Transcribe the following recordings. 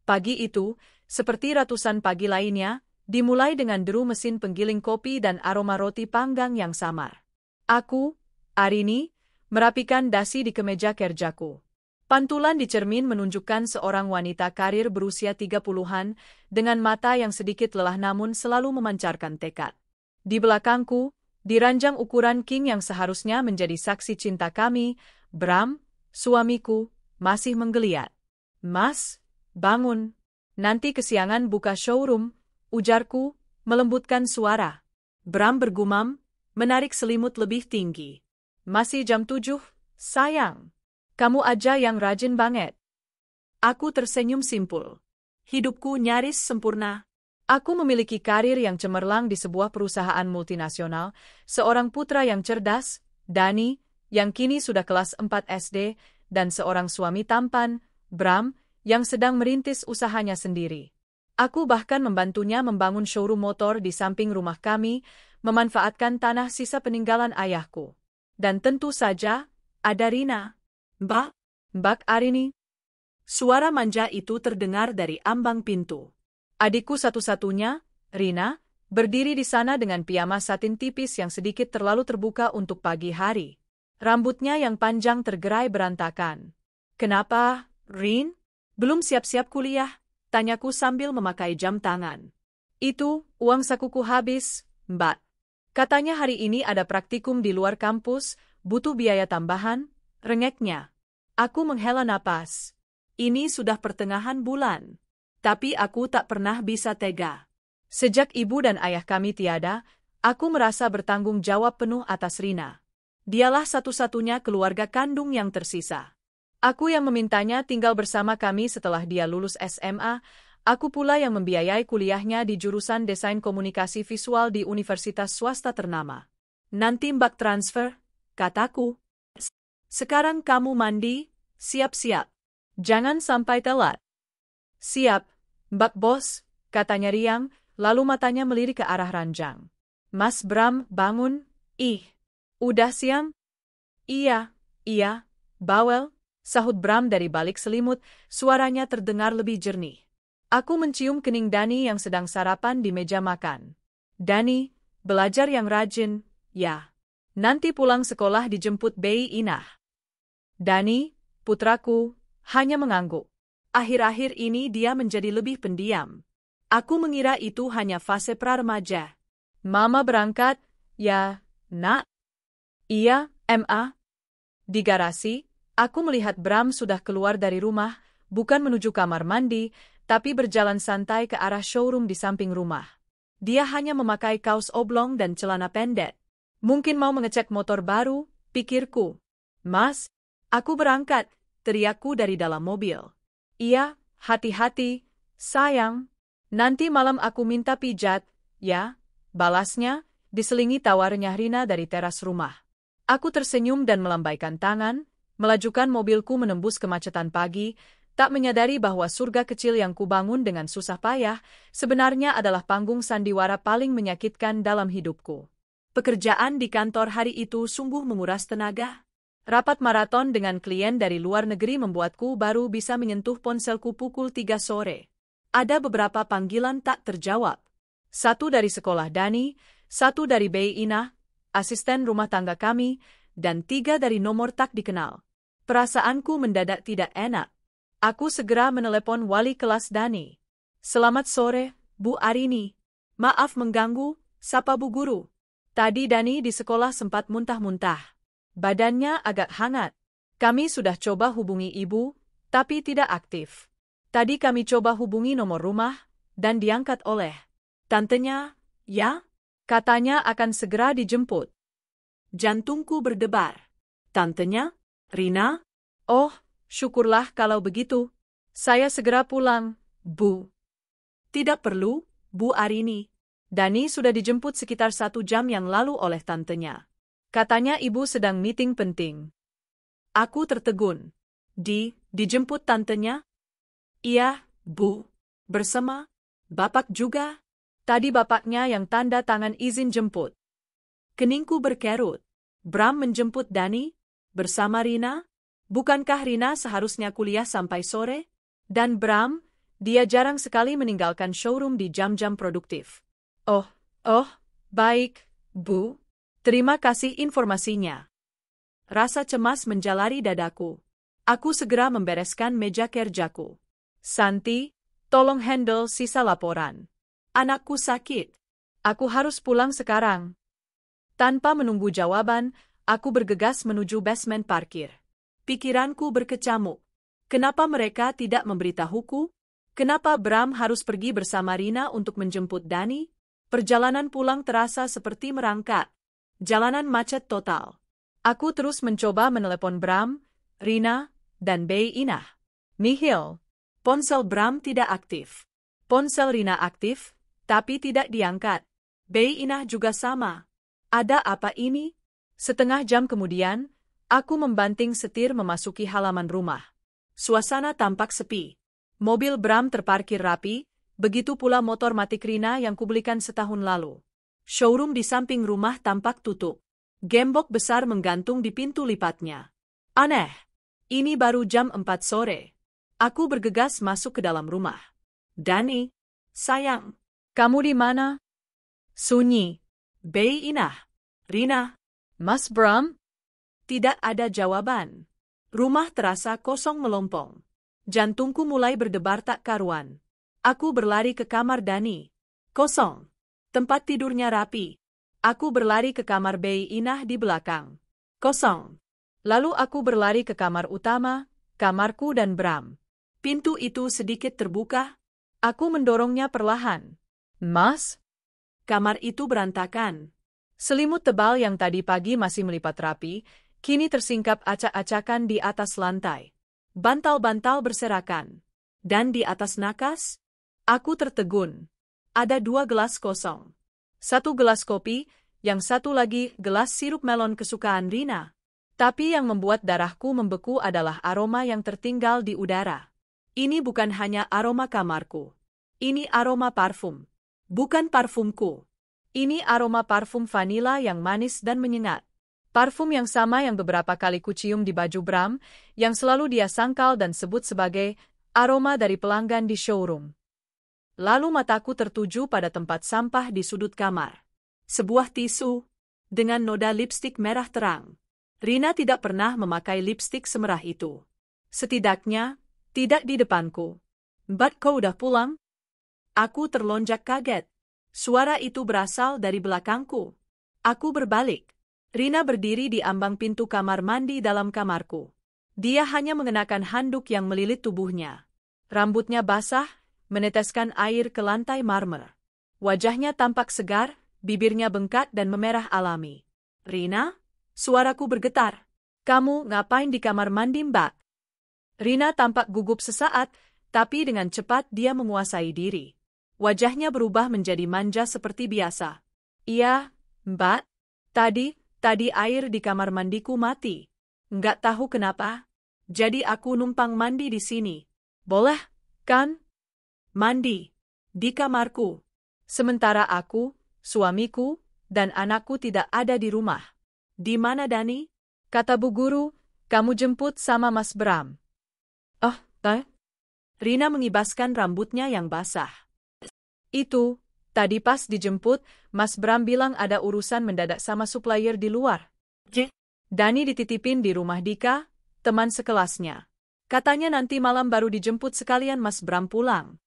Pagi itu, seperti ratusan pagi lainnya, dimulai dengan deru mesin penggiling kopi dan aroma roti panggang yang samar. Aku, Arini, merapikan dasi di kemeja kerjaku. Pantulan di cermin menunjukkan seorang wanita karir berusia 30-an dengan mata yang sedikit lelah namun selalu memancarkan tekad. Di belakangku, di ranjang ukuran king yang seharusnya menjadi saksi cinta kami, Bram, suamiku, masih menggeliat. Mas, bangun. Nanti kesiangan buka showroom, ujarku, melembutkan suara. Bram bergumam, menarik selimut lebih tinggi. Masih jam 7, sayang. Kamu aja yang rajin banget. Aku tersenyum simpul. Hidupku nyaris sempurna. Aku memiliki karir yang cemerlang di sebuah perusahaan multinasional, seorang putra yang cerdas, Dani, yang kini sudah kelas 4 SD, dan seorang suami tampan, Bram, yang sedang merintis usahanya sendiri. Aku bahkan membantunya membangun showroom motor di samping rumah kami, memanfaatkan tanah sisa peninggalan ayahku. Dan tentu saja, ada Rina. Mbak Arini. Suara manja itu terdengar dari ambang pintu. Adikku satu-satunya, Rina, berdiri di sana dengan piyama satin tipis yang sedikit terlalu terbuka untuk pagi hari. Rambutnya yang panjang tergerai berantakan. Kenapa, Rin? Belum siap-siap kuliah? Tanyaku sambil memakai jam tangan. Itu, uang sakuku habis, Mbak. Katanya hari ini ada praktikum di luar kampus, butuh biaya tambahan, rengeknya. Aku menghela napas. Ini sudah pertengahan bulan. Tapi aku tak pernah bisa tega. Sejak ibu dan ayah kami tiada, aku merasa bertanggung jawab penuh atas Rina. Dialah satu-satunya keluarga kandung yang tersisa. Aku yang memintanya tinggal bersama kami setelah dia lulus SMA, aku pula yang membiayai kuliahnya di jurusan Desain Komunikasi Visual di universitas swasta ternama. Nanti Mbak transfer, kataku. Sekarang kamu mandi, siap-siap. Jangan sampai telat. Siap, Mbak Bos, katanya riang, lalu matanya melirik ke arah ranjang. Mas Bram, bangun, udah siang? Iya, bawel, sahut Bram dari balik selimut, suaranya terdengar lebih jernih. Aku mencium kening Dani yang sedang sarapan di meja makan. Dani, belajar yang rajin, ya. Nanti pulang sekolah dijemput Bei Inah. Dani, putraku, hanya mengangguk. Akhir-akhir ini dia menjadi lebih pendiam. Aku mengira itu hanya fase pra-remaja. Mama berangkat, ya, nak? Iya, Ma. Di garasi, aku melihat Bram sudah keluar dari rumah, bukan menuju kamar mandi, tapi berjalan santai ke arah showroom di samping rumah. Dia hanya memakai kaos oblong dan celana pendek. Mungkin mau mengecek motor baru, pikirku. Mas, aku berangkat, teriakku dari dalam mobil. Iya, hati-hati, sayang. Nanti malam aku minta pijat, ya, balasnya, diselingi tawarnya Rina dari teras rumah. Aku tersenyum dan melambaikan tangan, melajukan mobilku menembus kemacetan pagi, tak menyadari bahwa surga kecil yang kubangun dengan susah payah, sebenarnya adalah panggung sandiwara paling menyakitkan dalam hidupku. Pekerjaan di kantor hari itu sungguh menguras tenaga. Rapat maraton dengan klien dari luar negeri membuatku baru bisa menyentuh ponselku pukul 3 sore. Ada beberapa panggilan tak terjawab. Satu dari sekolah Dani, satu dari Bei Inah, asisten rumah tangga kami, dan 3 dari nomor tak dikenal. Perasaanku mendadak tidak enak. Aku segera menelepon wali kelas Dani. Selamat sore, Bu Arini. Maaf mengganggu, sapa Bu Guru. Tadi Dani di sekolah sempat muntah-muntah. Badannya agak hangat. Kami sudah coba hubungi ibu, tapi tidak aktif. Tadi kami coba hubungi nomor rumah, dan diangkat oleh tantenya, ya? Katanya akan segera dijemput. Jantungku berdebar. Tantenya? Rina? Oh, syukurlah kalau begitu. Saya segera pulang, Bu. Tidak perlu, Bu Arini. Dani sudah dijemput sekitar 1 jam yang lalu oleh tantenya. Katanya ibu sedang meeting penting. Aku tertegun. Dijemput tantenya? Iya, Bu. Bersama? Bapak juga? Tadi bapaknya yang tanda tangan izin jemput. Keningku berkerut. Bram menjemput Dani? Bersama Rina? Bukankah Rina seharusnya kuliah sampai sore? Dan Bram, Dia jarang sekali meninggalkan showroom di jam-jam produktif. Oh, baik, Bu. Terima kasih informasinya. Rasa cemas menjalari dadaku. Aku segera membereskan meja kerjaku. Santi, tolong handle sisa laporan. Anakku sakit. Aku harus pulang sekarang. Tanpa menunggu jawaban, aku bergegas menuju basement parkir. Pikiranku berkecamuk. Kenapa mereka tidak memberitahuku? Kenapa Bram harus pergi bersama Rina untuk menjemput Dani? Perjalanan pulang terasa seperti merangkak. Jalanan macet total. Aku terus mencoba menelepon Bram, Rina, dan Bei Inah. Nihil. Ponsel Bram tidak aktif. Ponsel Rina aktif, tapi tidak diangkat. Bei Inah juga sama. Ada apa ini? Setengah jam kemudian, aku membanting setir memasuki halaman rumah. Suasana tampak sepi. Mobil Bram terparkir rapi, begitu pula motor matic Rina yang kubelikan setahun lalu. Showroom di samping rumah tampak tutup. Gembok besar menggantung di pintu lipatnya. Aneh. Ini baru jam 4 sore. Aku bergegas masuk ke dalam rumah. Dani, sayang, kamu di mana? Sunyi. Bei Inah. Rina. Mas Bram? Tidak ada jawaban. Rumah terasa kosong melompong. Jantungku mulai berdebar tak karuan. Aku berlari ke kamar Dani. Kosong. Tempat tidurnya rapi. Aku berlari ke kamar Bei Inah di belakang. Kosong. Lalu aku berlari ke kamar utama, kamarku dan Bram. Pintu itu sedikit terbuka. Aku mendorongnya perlahan. Mas? Kamar itu berantakan. Selimut tebal yang tadi pagi masih melipat rapi, kini tersingkap acak-acakan di atas lantai. Bantal-bantal berserakan. Dan di atas nakas, aku tertegun. Ada 2 gelas kosong. 1 gelas kopi, yang satu lagi gelas sirup melon kesukaan Rina. Tapi yang membuat darahku membeku adalah aroma yang tertinggal di udara. Ini bukan hanya aroma kamarku. Ini aroma parfum. Bukan parfumku. Ini aroma parfum vanila yang manis dan menyengat. Parfum yang sama yang beberapa kali kucium di baju Bram, yang selalu dia sangkal dan sebut sebagai aroma dari pelanggan di showroom. Lalu mataku tertuju pada tempat sampah di sudut kamar. Sebuah tisu, dengan noda lipstik merah terang. Rina tidak pernah memakai lipstik semerah itu. Setidaknya, tidak di depanku. Mbak, kau udah pulang? Aku terlonjak kaget. Suara itu berasal dari belakangku. Aku berbalik. Rina berdiri di ambang pintu kamar mandi dalam kamarku. Dia hanya mengenakan handuk yang melilit tubuhnya. Rambutnya basah, meneteskan air ke lantai marmer. Wajahnya tampak segar, bibirnya bengkak dan memerah alami. Rina? Suaraku bergetar. Kamu ngapain di kamar mandi, Mbak? Rina tampak gugup sesaat, tapi dengan cepat dia menguasai diri. Wajahnya berubah menjadi manja seperti biasa. Iya, Mbak. Tadi air di kamar mandiku mati. Nggak tahu kenapa. Jadi aku numpang mandi di sini. Boleh, kan? Mandi. Di kamarku. Sementara aku, suamiku, dan anakku tidak ada di rumah. Di mana Dani? Kata Bu Guru, kamu jemput sama Mas Bram. Rina mengibaskan rambutnya yang basah. Itu, tadi pas dijemput, Mas Bram bilang ada urusan mendadak sama supplier di luar. Dani dititipin di rumah Dika, teman sekelasnya. Katanya nanti malam baru dijemput sekalian Mas Bram pulang.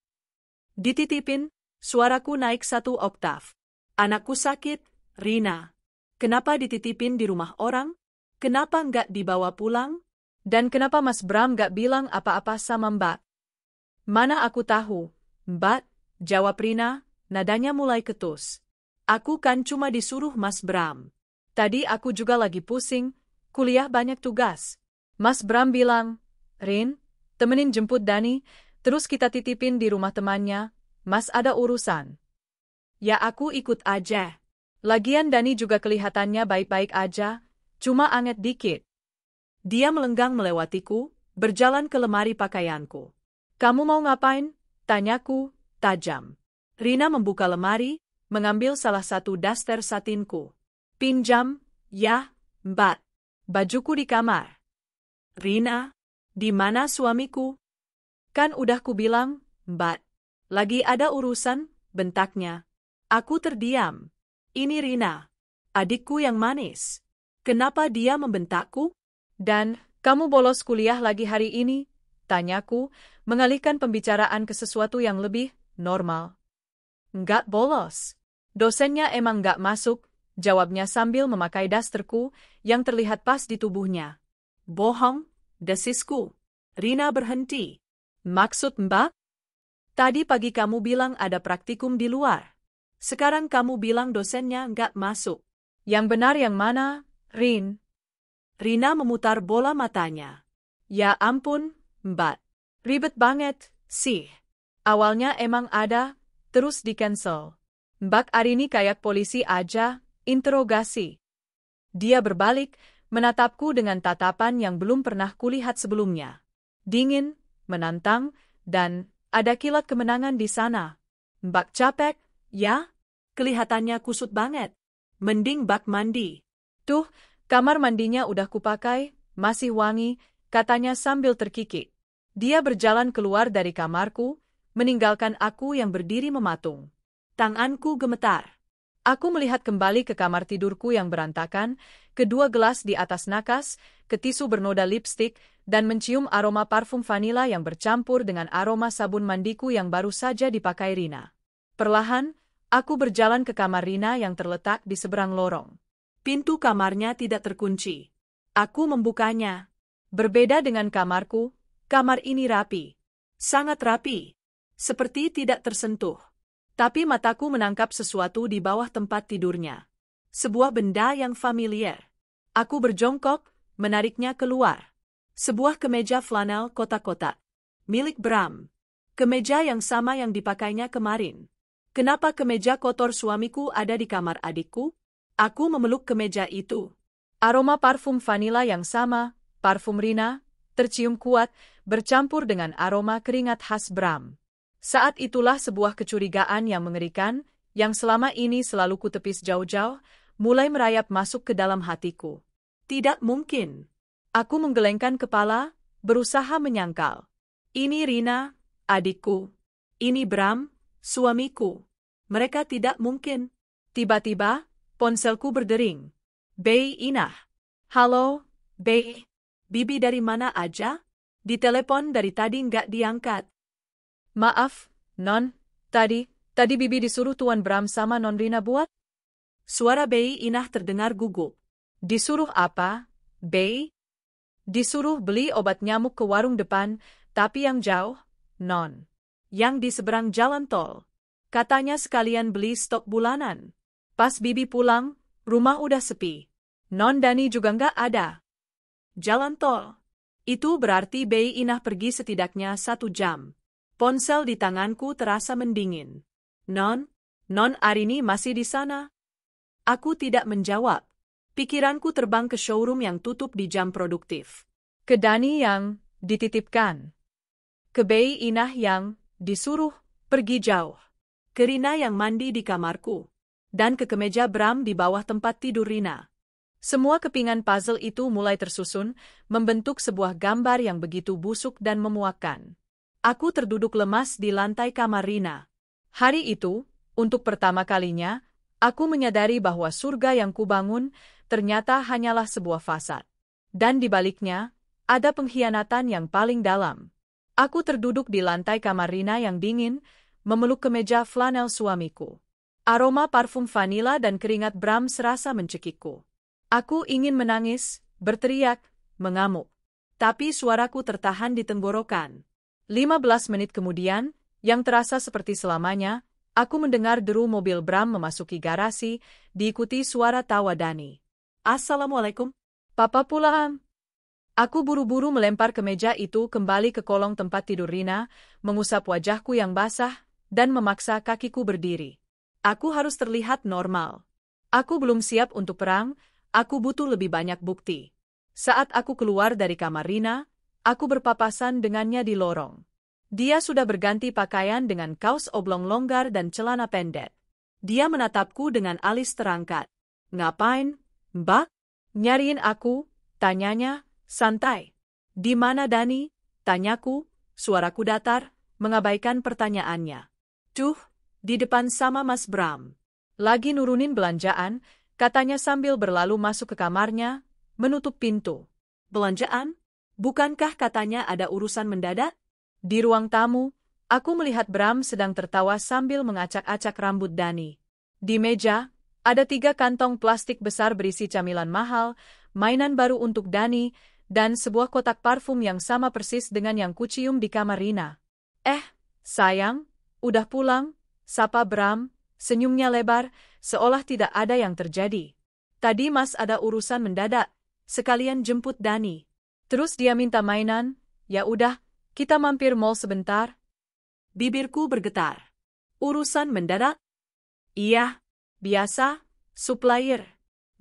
Dititipin, suaraku naik 1 oktav. Anakku sakit, Rina. Kenapa dititipin di rumah orang? Kenapa nggak dibawa pulang? Dan kenapa Mas Bram nggak bilang apa-apa sama Mbak? Mana aku tahu, Mbak, jawab Rina, nadanya mulai ketus. Aku kan cuma disuruh Mas Bram. Tadi aku juga lagi pusing, kuliah banyak tugas. Mas Bram bilang, Rin, temenin jemput Dani, terus kita titipin di rumah temannya, Mas ada urusan. Ya aku ikut aja. Lagian Dani juga kelihatannya baik-baik aja, cuma anget dikit. Dia melenggang melewatiku, berjalan ke lemari pakaianku. Kamu mau ngapain? Tanyaku, tajam. Rina membuka lemari, mengambil salah satu daster satinku. Pinjam, ya, Mbak. Bajuku di kamar. Rina, di mana suamiku? Kan udah kubilang, Mbak. Lagi ada urusan, bentaknya. Aku terdiam. Ini Rina, adikku yang manis. Kenapa dia membentakku? Dan, kamu bolos kuliah lagi hari ini? Tanyaku, mengalihkan pembicaraan ke sesuatu yang lebih normal. Nggak bolos. Dosennya emang nggak masuk, jawabnya sambil memakai dasterku yang terlihat pas di tubuhnya. Bohong, desisku. Rina berhenti. Maksud Mbak? Tadi pagi kamu bilang ada praktikum di luar. Sekarang kamu bilang dosennya nggak masuk. Yang benar yang mana, Rin? Rina memutar bola matanya. Ya ampun, Mbak. Ribet banget, sih. Awalnya emang ada, terus di-cancel. Mbak Arini kayak polisi aja, interogasi. Dia berbalik, menatapku dengan tatapan yang belum pernah kulihat sebelumnya. Dingin, menantang, dan ada kilat kemenangan di sana. Mbak capek, ya? Kelihatannya kusut banget. Mending bak mandi. Tuh, kamar mandinya udah kupakai, masih wangi, katanya sambil terkikik. Dia berjalan keluar dari kamarku, meninggalkan aku yang berdiri mematung. Tanganku gemetar. Aku melihat kembali ke kamar tidurku yang berantakan, kedua gelas di atas nakas, ke tisu bernoda lipstik, dan mencium aroma parfum vanila yang bercampur dengan aroma sabun mandiku yang baru saja dipakai Rina. Perlahan, aku berjalan ke kamar Rina yang terletak di seberang lorong. Pintu kamarnya tidak terkunci. Aku membukanya. Berbeda dengan kamarku, kamar ini rapi. Sangat rapi. Seperti tidak tersentuh. Tapi mataku menangkap sesuatu di bawah tempat tidurnya. Sebuah benda yang familiar. Aku berjongkok, menariknya keluar. Sebuah kemeja flanel kotak-kotak. Milik Bram. Kemeja yang sama yang dipakainya kemarin. Kenapa kemeja kotor suamiku ada di kamar adikku? Aku memeluk kemeja itu. Aroma parfum vanila yang sama, parfum Rina, tercium kuat, bercampur dengan aroma keringat khas Bram. Saat itulah sebuah kecurigaan yang mengerikan, yang selama ini selalu kutepis jauh-jauh, mulai merayap masuk ke dalam hatiku. Tidak mungkin. Aku menggelengkan kepala, berusaha menyangkal. Ini Rina, adikku. Ini Bram, suamiku. Mereka tidak mungkin. Tiba-tiba, ponselku berdering. Bei Inah. Halo, Bei. Bibi dari mana aja? Ditelepon dari tadi nggak diangkat. Maaf, Non. Tadi Bibi disuruh Tuan Bram sama Non Rina buat? Suara Bei Inah terdengar gugup. Disuruh apa, Bei? Disuruh beli obat nyamuk ke warung depan, tapi yang jauh, Non. Yang di seberang jalan tol. Katanya sekalian beli stok bulanan. Pas Bibi pulang, rumah udah sepi. Non Dani juga nggak ada. Jalan tol. Itu berarti Bei Inah pergi setidaknya 1 jam. Ponsel di tanganku terasa mendingin. Non Arini masih di sana? Aku tidak menjawab. Pikiranku terbang ke showroom yang tutup di jam produktif. Ke Dani yang dititipkan. Ke Bei Inah yang disuruh pergi jauh. Ke Rina yang mandi di kamarku. Dan ke kemeja Bram di bawah tempat tidur Rina. Semua kepingan puzzle itu mulai tersusun, membentuk sebuah gambar yang begitu busuk dan memuakkan. Aku terduduk lemas di lantai kamar Rina. Hari itu, untuk pertama kalinya, aku menyadari bahwa surga yang kubangun ternyata hanyalah sebuah fasad. Dan di baliknya, ada pengkhianatan yang paling dalam. Aku terduduk di lantai kamar Rina yang dingin, memeluk kemeja flanel suamiku. Aroma parfum vanila dan keringat Bram serasa mencekikku. Aku ingin menangis, berteriak, mengamuk. Tapi suaraku tertahan di tenggorokan. 15 menit kemudian, yang terasa seperti selamanya, aku mendengar deru mobil Bram memasuki garasi, diikuti suara tawa Dani. Assalamualaikum. Papa pulang. Aku buru-buru melempar kemeja itu kembali ke kolong tempat tidur Rina, mengusap wajahku yang basah, dan memaksa kakiku berdiri. Aku harus terlihat normal. Aku belum siap untuk perang, aku butuh lebih banyak bukti. Saat aku keluar dari kamar Rina, aku berpapasan dengannya di lorong. Dia sudah berganti pakaian dengan kaos oblong longgar dan celana pendek. Dia menatapku dengan alis terangkat. Ngapain, Mbak? Nyariin aku, tanyanya, santai. Di mana Dani? Tanyaku, suaraku datar, mengabaikan pertanyaannya. Tuh, di depan sama Mas Bram. Lagi nurunin belanjaan, katanya sambil berlalu masuk ke kamarnya, menutup pintu. Belanjaan? Bukankah katanya ada urusan mendadak? Di ruang tamu, aku melihat Bram sedang tertawa sambil mengacak-acak rambut Dani. Di meja, ada 3 kantong plastik besar berisi camilan mahal, mainan baru untuk Dani, dan sebuah kotak parfum yang sama persis dengan yang kucium di kamar Rina. Sayang, udah pulang, sapa Bram, senyumnya lebar, seolah tidak ada yang terjadi. Tadi Mas ada urusan mendadak, sekalian jemput Dani. Terus dia minta mainan, ya udah, kita mampir mall sebentar. Bibirku bergetar. Urusan mendadak? Iya, biasa, supplier.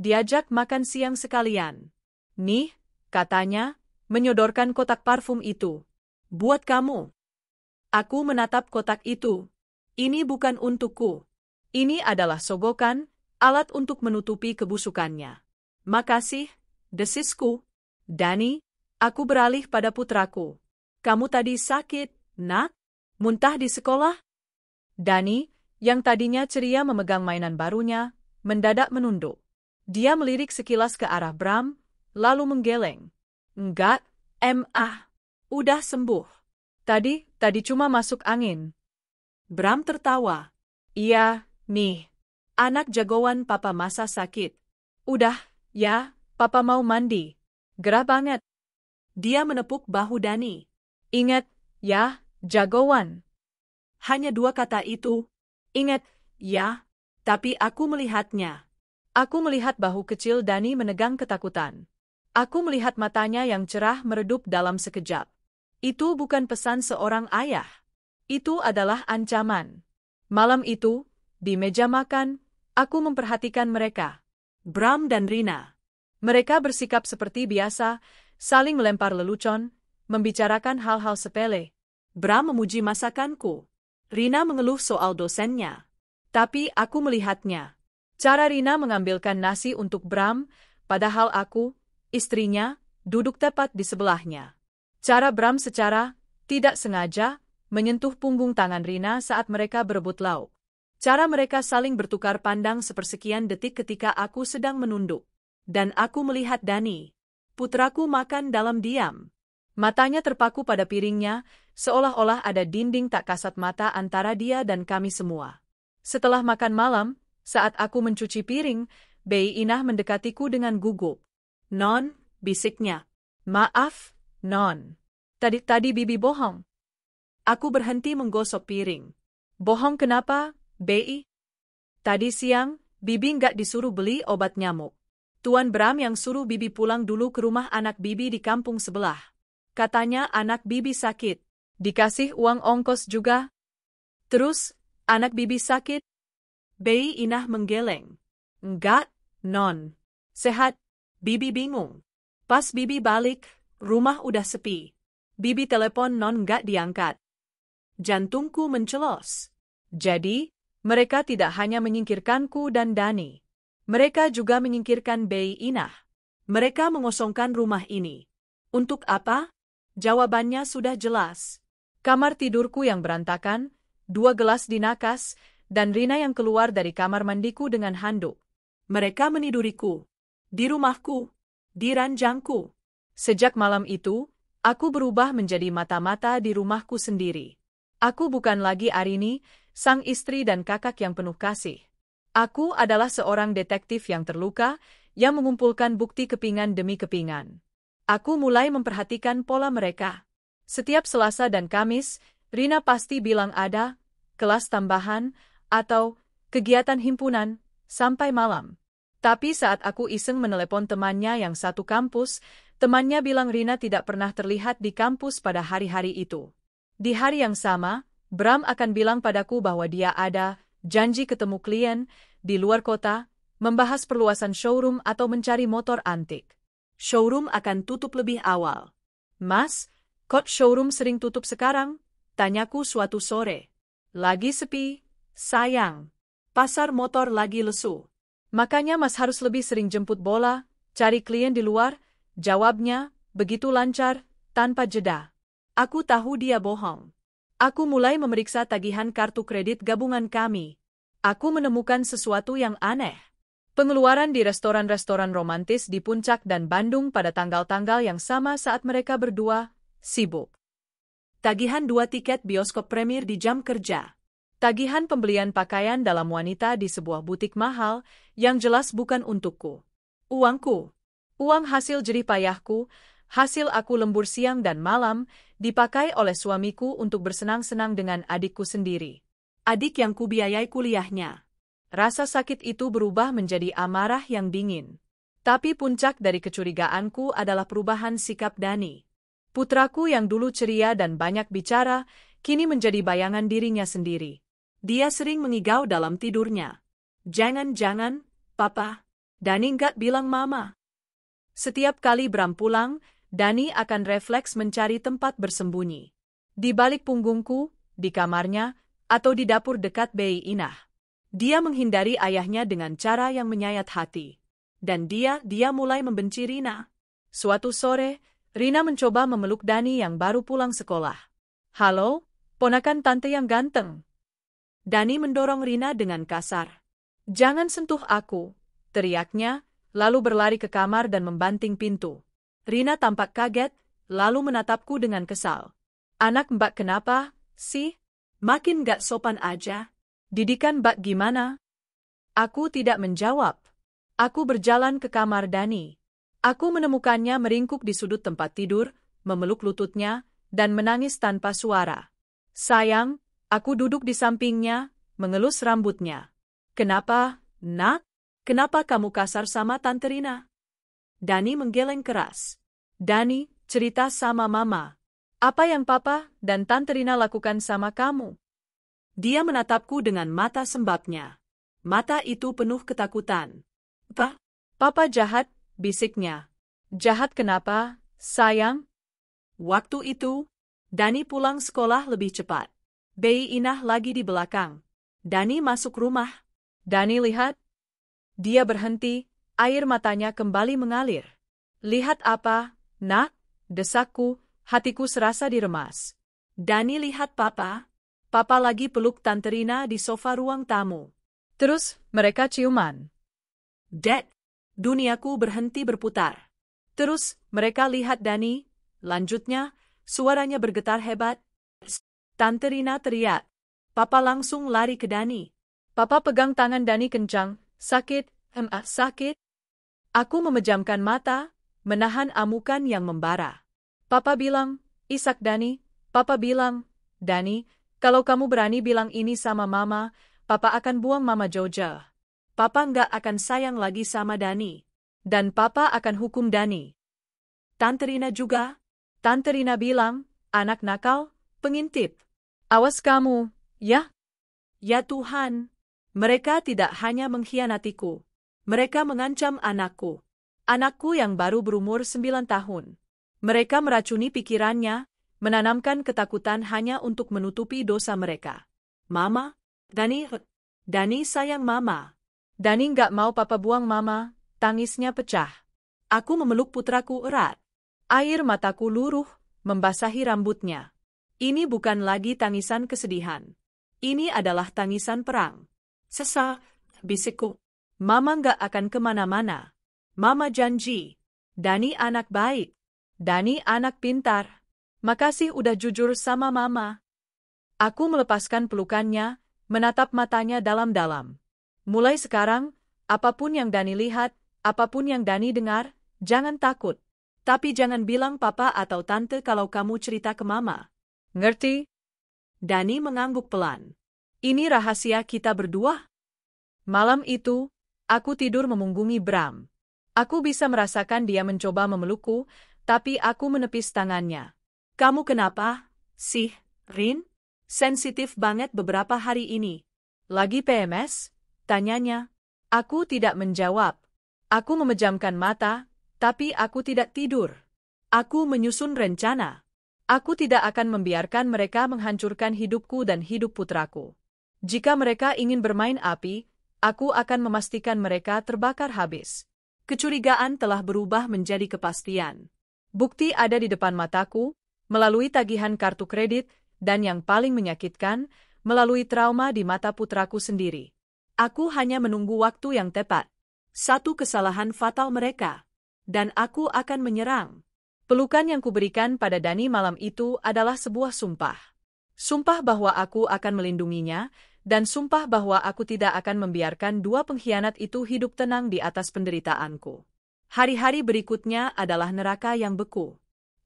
Diajak makan siang sekalian. Nih, katanya, menyodorkan kotak parfum itu. Buat kamu. Aku menatap kotak itu. Ini bukan untukku. Ini adalah sogokan, alat untuk menutupi kebusukannya. Makasih, desisku. Dani, aku beralih pada putraku. Kamu tadi sakit, nak? Muntah di sekolah? Dani, yang tadinya ceria memegang mainan barunya, mendadak menunduk. Dia melirik sekilas ke arah Bram, lalu menggeleng. Enggak, udah sembuh. Tadi cuma masuk angin. Bram tertawa. Iya, nih. Anak jagoan papa masa sakit. Udah, ya, papa mau mandi. Gerah banget. Dia menepuk bahu Dani. Ingat, ya, jagoan. Hanya 2 kata itu. Ingat, ya, tapi aku melihatnya. Aku melihat bahu kecil Dani menegang ketakutan. Aku melihat matanya yang cerah meredup dalam sekejap. Itu bukan pesan seorang ayah. Itu adalah ancaman. Malam itu, di meja makan, aku memperhatikan mereka. Bram dan Rina. Mereka bersikap seperti biasa, saling melempar lelucon, membicarakan hal-hal sepele. Bram memuji masakanku. Rina mengeluh soal dosennya. Tapi aku melihatnya. Cara Rina mengambilkan nasi untuk Bram, padahal aku, istrinya, duduk tepat di sebelahnya. Cara Bram secara tidak sengaja menyentuh punggung tangan Rina saat mereka berebut lauk. Cara mereka saling bertukar pandang sepersekian detik ketika aku sedang menunduk. Dan aku melihat Dani. Putraku makan dalam diam. Matanya terpaku pada piringnya, seolah-olah ada dinding tak kasat mata antara dia dan kami semua. Setelah makan malam, saat aku mencuci piring, Bei Inah mendekatiku dengan gugup. Non, bisiknya. Maaf, Non. Tadi Bibi bohong. Aku berhenti menggosok piring. Bohong kenapa, Bei? Tadi siang, Bibi nggak disuruh beli obat nyamuk. Tuan Bram yang suruh Bibi pulang dulu ke rumah anak Bibi di kampung sebelah. Katanya anak Bibi sakit. Dikasih uang ongkos juga. Terus, anak Bibi sakit? Bei Inah menggeleng. Enggak, Non. Sehat. Bibi bingung. Pas Bibi balik, rumah udah sepi. Bibi telepon Non nggak diangkat. Jantungku mencelos. Jadi, mereka tidak hanya menyingkirkanku dan Dani. Mereka juga menyingkirkan Bei Inah. Mereka mengosongkan rumah ini. Untuk apa? Jawabannya sudah jelas. Kamar tidurku yang berantakan, 2 gelas dinakas, dan Rina yang keluar dari kamar mandiku dengan handuk. Mereka meniduriku. Di rumahku. Di ranjangku. Sejak malam itu, aku berubah menjadi mata-mata di rumahku sendiri. Aku bukan lagi Arini, sang istri dan kakak yang penuh kasih. Aku adalah seorang detektif yang terluka, yang mengumpulkan bukti kepingan demi kepingan. Aku mulai memperhatikan pola mereka. Setiap Selasa dan Kamis, Rina pasti bilang ada kelas tambahan atau kegiatan himpunan sampai malam. Tapi saat aku iseng menelepon temannya yang satu kampus, temannya bilang Rina tidak pernah terlihat di kampus pada hari-hari itu. Di hari yang sama, Bram akan bilang padaku bahwa dia ada janji ketemu klien di luar kota, membahas perluasan showroom atau mencari motor antik. Showroom akan tutup lebih awal. Mas, kok showroom sering tutup sekarang? Tanyaku suatu sore. Lagi sepi, sayang. Pasar motor lagi lesu. Makanya Mas harus lebih sering jemput bola, cari klien di luar, jawabnya, begitu lancar, tanpa jeda. Aku tahu dia bohong. Aku mulai memeriksa tagihan kartu kredit gabungan kami. Aku menemukan sesuatu yang aneh. Pengeluaran di restoran-restoran romantis di Puncak dan Bandung pada tanggal-tanggal yang sama saat mereka berdua sibuk. Tagihan 2 tiket bioskop premier di jam kerja. Tagihan pembelian pakaian dalam wanita di sebuah butik mahal yang jelas bukan untukku. Uangku. Uang hasil jerih payahku, hasil aku lembur siang dan malam, dipakai oleh suamiku untuk bersenang-senang dengan adikku sendiri. Adik yang kubiayai kuliahnya. Rasa sakit itu berubah menjadi amarah yang dingin. Tapi puncak dari kecurigaanku adalah perubahan sikap Dani. Putraku yang dulu ceria dan banyak bicara, kini menjadi bayangan dirinya sendiri. Dia sering mengigau dalam tidurnya. Jangan-jangan, Papa. Dani nggak bilang Mama. Setiap kali Bram pulang, Dani akan refleks mencari tempat bersembunyi. Di balik punggungku, di kamarnya, atau di dapur dekat Bei Inah. Dia menghindari ayahnya dengan cara yang menyayat hati. Dan dia mulai membenci Rina. Suatu sore, Rina mencoba memeluk Dani yang baru pulang sekolah. Halo, ponakan tante yang ganteng. Dani mendorong Rina dengan kasar. Jangan sentuh aku, teriaknya, lalu berlari ke kamar dan membanting pintu. Rina tampak kaget, lalu menatapku dengan kesal. Anak Mbak kenapa, sih? Makin gak sopan aja. Didikan Mbak gimana? Aku tidak menjawab. Aku berjalan ke kamar Dani. Aku menemukannya meringkuk di sudut tempat tidur, memeluk lututnya, dan menangis tanpa suara. Sayang, aku duduk di sampingnya, mengelus rambutnya. Kenapa, Nak? Kenapa kamu kasar sama Tante Rina? Dani menggeleng keras. Dani, cerita sama Mama. Apa yang Papa dan Tante Rina lakukan sama kamu? Dia menatapku dengan mata sembabnya. Mata itu penuh ketakutan. Papa jahat, bisiknya. Jahat kenapa, sayang? Waktu itu, Dani pulang sekolah lebih cepat. Bei Inah lagi di belakang. Dani masuk rumah. Dani lihat. Dia berhenti, air matanya kembali mengalir. Lihat apa, Nak? Desakku, hatiku serasa diremas. Dani lihat Papa. Papa lagi peluk Tante Rina di sofa ruang tamu. Terus, mereka ciuman. Dad, duniaku berhenti berputar. Terus, mereka lihat Dani, lanjutnya, suaranya bergetar hebat. Tante Rina teriak. Papa langsung lari ke Dani. Papa pegang tangan Dani kencang. Sakit, sakit. Aku memejamkan mata, menahan amukan yang membara. Papa bilang, Isak Dani, Papa bilang, Dani, kalau kamu berani bilang ini sama Mama, Papa akan buang Mama jauh-jauh. Papa nggak akan sayang lagi sama Dani. Dan Papa akan hukum Dani. Tante Rina juga. Tante Rina bilang, anak nakal, pengintip. Awas kamu, ya? Ya Tuhan. Mereka tidak hanya mengkhianatiku. Mereka mengancam anakku. Anakku yang baru berumur 9 tahun. Mereka meracuni pikirannya, menanamkan ketakutan hanya untuk menutupi dosa mereka. Mama, Dani sayang Mama. Dani nggak mau Papa buang Mama, tangisnya pecah. Aku memeluk putraku erat. Air mataku luruh, membasahi rambutnya. Ini bukan lagi tangisan kesedihan. Ini adalah tangisan perang. Bisikku. Mama nggak akan kemana-mana. Mama janji. Dani anak baik. Dani anak pintar. Makasih udah jujur sama Mama. Aku melepaskan pelukannya, menatap matanya dalam-dalam. Mulai sekarang, apapun yang Dani lihat, apapun yang Dani dengar, jangan takut. Tapi jangan bilang Papa atau Tante kalau kamu cerita ke Mama. Ngerti? Dani mengangguk pelan. Ini rahasia kita berdua. Malam itu, aku tidur memunggungi Bram. Aku bisa merasakan dia mencoba memelukku, tapi aku menepis tangannya. Kamu kenapa, sih, Rin? Sensitif banget beberapa hari ini. Lagi PMS? Tanyanya. Aku tidak menjawab. Aku memejamkan mata, tapi aku tidak tidur. Aku menyusun rencana. Aku tidak akan membiarkan mereka menghancurkan hidupku dan hidup putraku. Jika mereka ingin bermain api, aku akan memastikan mereka terbakar habis. Kecurigaan telah berubah menjadi kepastian. Bukti ada di depan mataku, melalui tagihan kartu kredit, dan yang paling menyakitkan, melalui trauma di mata putraku sendiri. Aku hanya menunggu waktu yang tepat. Satu kesalahan fatal mereka, dan aku akan menyerang. Pelukan yang kuberikan pada Dani malam itu adalah sebuah sumpah. Sumpah bahwa aku akan melindunginya, dan sumpah bahwa aku tidak akan membiarkan dua pengkhianat itu hidup tenang di atas penderitaanku. Hari-hari berikutnya adalah neraka yang beku.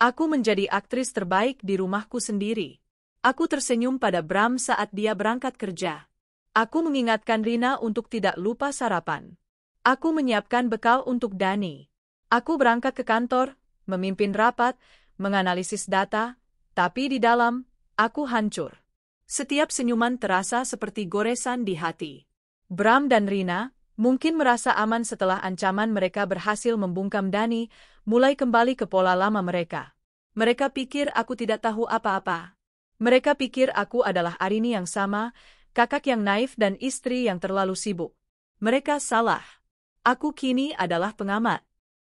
Aku menjadi aktris terbaik di rumahku sendiri. Aku tersenyum pada Bram saat dia berangkat kerja. Aku mengingatkan Rina untuk tidak lupa sarapan. Aku menyiapkan bekal untuk Dani. Aku berangkat ke kantor, memimpin rapat, menganalisis data, tapi di dalam, aku hancur. Setiap senyuman terasa seperti goresan di hati. Bram dan Rina mungkin merasa aman setelah ancaman mereka berhasil membungkam Dani, mulai kembali ke pola lama mereka. Mereka pikir aku tidak tahu apa-apa. Mereka pikir aku adalah Arini yang sama, kakak yang naif dan istri yang terlalu sibuk. Mereka salah. Aku kini adalah pengamat.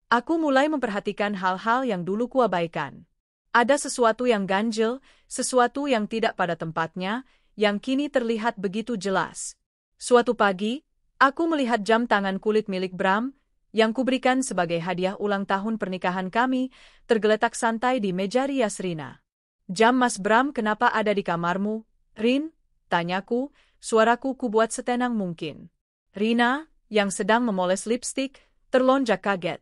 Aku mulai memperhatikan hal-hal yang dulu kuabaikan. Ada sesuatu yang ganjil, sesuatu yang tidak pada tempatnya, yang kini terlihat begitu jelas. Suatu pagi, aku melihat jam tangan kulit milik Bram, yang kuberikan sebagai hadiah ulang tahun pernikahan kami, tergeletak santai di meja rias Rina. "Jam Mas Bram kenapa ada di kamarmu, Rin?" tanyaku, suaraku kubuat setenang mungkin. Rina, yang sedang memoles lipstik, terlonjak kaget.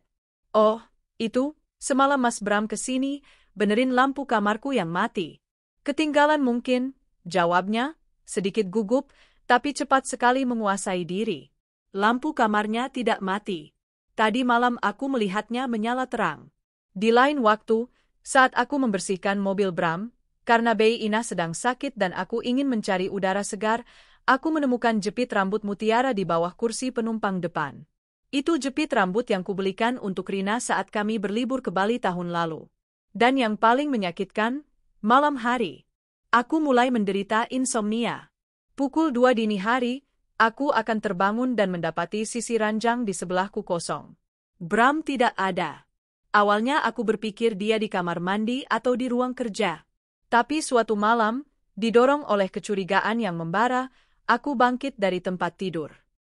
"Oh, itu, semalam Mas Bram kesini, benerin lampu kamarku yang mati." "Ketinggalan mungkin," jawabnya, sedikit gugup, tapi cepat sekali menguasai diri. "Lampu kamarnya tidak mati. Tadi malam aku melihatnya menyala terang." Di lain waktu, saat aku membersihkan mobil Bram, karena Bei Ina sedang sakit dan aku ingin mencari udara segar, aku menemukan jepit rambut mutiara di bawah kursi penumpang depan. Itu jepit rambut yang kubelikan untuk Rina saat kami berlibur ke Bali tahun lalu. Dan yang paling menyakitkan, malam hari, aku mulai menderita insomnia. Pukul 2 dini hari, aku akan terbangun dan mendapati sisi ranjang di sebelahku kosong. Bram tidak ada. Awalnya aku berpikir dia di kamar mandi atau di ruang kerja. Tapi suatu malam, didorong oleh kecurigaan yang membara, aku bangkit dari tempat tidur.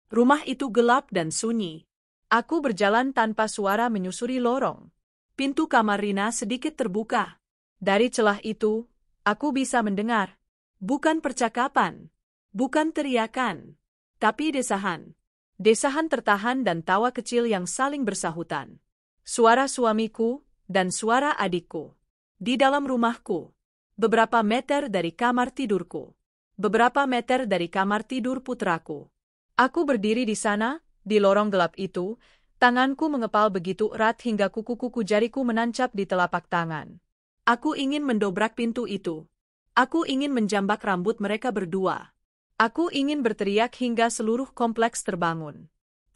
Rumah itu gelap dan sunyi. Aku berjalan tanpa suara menyusuri lorong. Pintu kamar Rina sedikit terbuka. Dari celah itu, aku bisa mendengar. Bukan percakapan. Bukan teriakan, tapi desahan. Desahan tertahan dan tawa kecil yang saling bersahutan. Suara suamiku dan suara adikku. Di dalam rumahku. Beberapa meter dari kamar tidurku. Beberapa meter dari kamar tidur putraku. Aku berdiri di sana, di lorong gelap itu, tanganku mengepal begitu erat hingga kuku-kuku jariku menancap di telapak tangan. Aku ingin mendobrak pintu itu. Aku ingin menjambak rambut mereka berdua. Aku ingin berteriak hingga seluruh kompleks terbangun.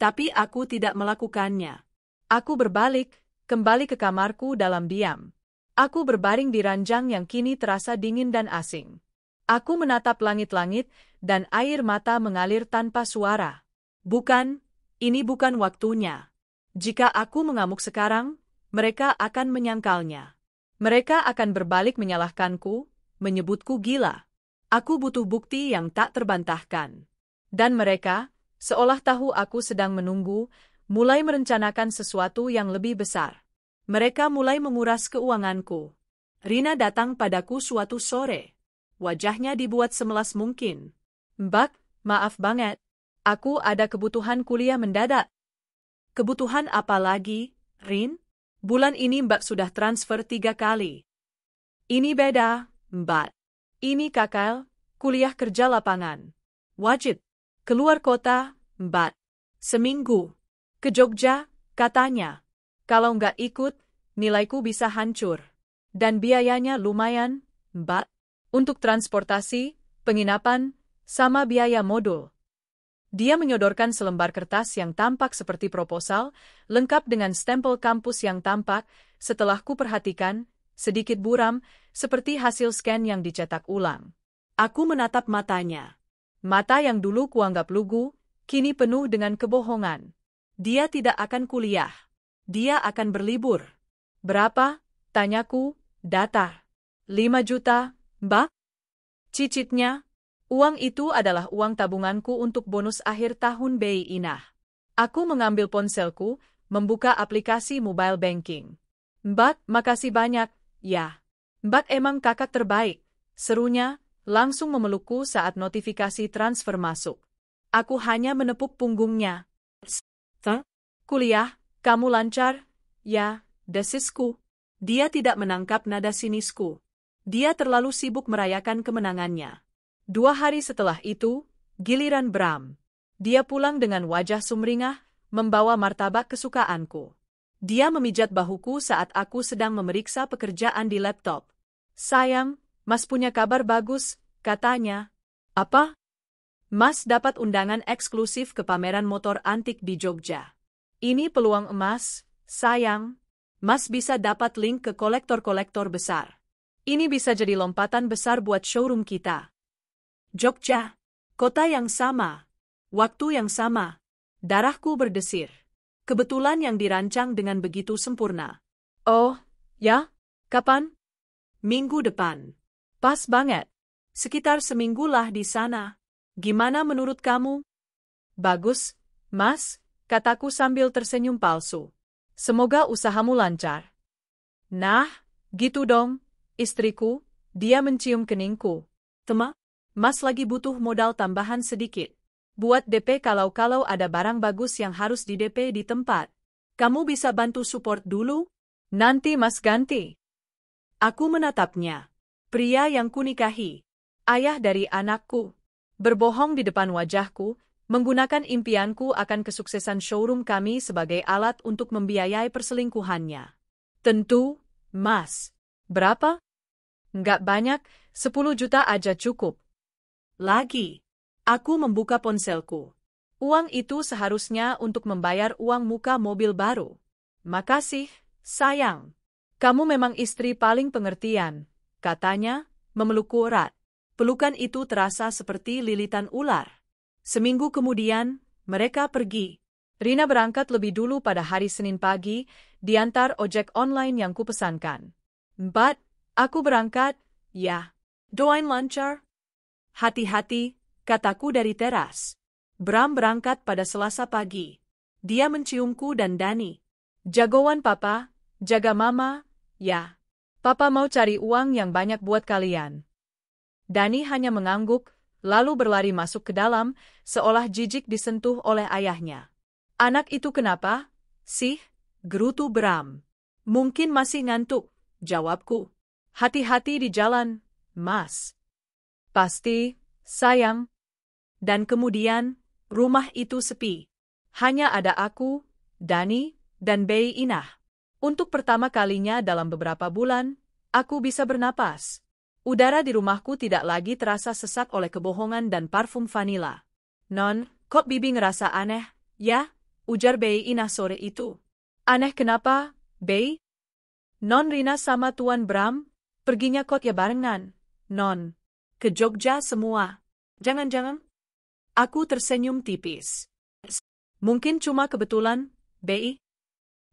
Tapi aku tidak melakukannya. Aku berbalik, kembali ke kamarku dalam diam. Aku berbaring di ranjang yang kini terasa dingin dan asing. Aku menatap langit-langit, dan air mata mengalir tanpa suara. Bukan, ini bukan waktunya. Jika aku mengamuk sekarang, mereka akan menyangkalnya. Mereka akan berbalik menyalahkanku, menyebutku gila. Aku butuh bukti yang tak terbantahkan. Dan mereka, seolah tahu aku sedang menunggu, mulai merencanakan sesuatu yang lebih besar. Mereka mulai menguras keuanganku. Rina datang padaku suatu sore. Wajahnya dibuat semelas mungkin. "Mbak, maaf banget. Aku ada kebutuhan kuliah mendadak." "Kebutuhan apa lagi, Rin? Bulan ini Mbak sudah transfer 3 kali." "Ini beda, Mbak. Ini KKL, kuliah kerja lapangan. Wajib. Keluar kota, Mbak. Seminggu. Ke Jogja, katanya. Kalau nggak ikut, nilaiku bisa hancur. Dan biayanya lumayan, Mbak. Untuk transportasi, penginapan, sama biaya modul." Dia menyodorkan selembar kertas yang tampak seperti proposal, lengkap dengan stempel kampus yang tampak, setelah ku perhatikan, sedikit buram, seperti hasil scan yang dicetak ulang. Aku menatap matanya. Mata yang dulu kuanggap lugu, kini penuh dengan kebohongan. Dia tidak akan kuliah. Dia akan berlibur. "Berapa?" tanyaku, datar. 5 juta, Mbak? Cicitnya, uang itu adalah uang tabunganku untuk bonus akhir tahun Bei Inah. Aku mengambil ponselku, membuka aplikasi mobile banking. Mbak, makasih banyak, ya. Mbak emang kakak terbaik, serunya, langsung memelukku saat notifikasi transfer masuk. Aku hanya menepuk punggungnya. Kuliah, kamu lancar? Ya, desisku. Dia tidak menangkap nada sinisku. Dia terlalu sibuk merayakan kemenangannya. 2 hari setelah itu, giliran Bram. Dia pulang dengan wajah sumringah, membawa martabak kesukaanku. Dia memijat bahuku saat aku sedang memeriksa pekerjaan di laptop. Sayang, Mas punya kabar bagus, katanya. Apa? Mas dapat undangan eksklusif ke pameran motor antik di Jogja. Ini peluang emas, sayang. Mas bisa dapat link ke kolektor-kolektor besar. Ini bisa jadi lompatan besar buat showroom kita. Jogja, kota yang sama, waktu yang sama. Darahku berdesir. Kebetulan yang dirancang dengan begitu sempurna. Oh, ya? Kapan? Minggu depan. Pas banget. Sekitar seminggulah di sana. Gimana menurut kamu? Bagus, Mas. Kataku sambil tersenyum palsu. Semoga usahamu lancar. Nah, gitu dong, istriku. Dia mencium keningku. Mas lagi butuh modal tambahan sedikit. Buat DP kalau ada barang bagus yang harus di-DP di tempat. Kamu bisa bantu support dulu? Nanti Mas ganti. Aku menatapnya. Pria yang kunikahi. Ayah dari anakku. Berbohong di depan wajahku, menggunakan impianku akan kesuksesan showroom kami sebagai alat untuk membiayai perselingkuhannya. Tentu, Mas. Berapa? Nggak banyak, 10 juta aja cukup. Lagi. Aku membuka ponselku. Uang itu seharusnya untuk membayar uang muka mobil baru. Makasih, sayang. Kamu memang istri paling pengertian, katanya, memelukku erat. Pelukan itu terasa seperti lilitan ular. Seminggu kemudian, mereka pergi. Rina berangkat lebih dulu pada hari Senin pagi, diantar ojek online yang kupesankan. 4, aku berangkat, ya. Doain lancar. Hati-hati, kataku dari teras. Bram berangkat pada Selasa pagi. Dia menciumku dan Dani. Jagoan papa, jaga mama, ya. Papa mau cari uang yang banyak buat kalian. Dani hanya mengangguk, lalu berlari masuk ke dalam, seolah jijik disentuh oleh ayahnya. Anak itu kenapa, sih? Gerutu Bram. Mungkin masih ngantuk, jawabku. Hati-hati di jalan, Mas. Pasti, sayang. Dan kemudian, rumah itu sepi. Hanya ada aku, Dani, dan Bei Inah. Untuk pertama kalinya dalam beberapa bulan, aku bisa bernapas. Udara di rumahku tidak lagi terasa sesak oleh kebohongan dan parfum vanila. Non, kok Bibi ngerasa aneh, ya? Ujar Bei Inah sore itu. Aneh kenapa, Bei? Non Rina sama Tuan Bram, perginya kok ya barengan. Non, ke Jogja semua. Jangan-jangan? Aku tersenyum tipis. Mungkin cuma kebetulan, Bei.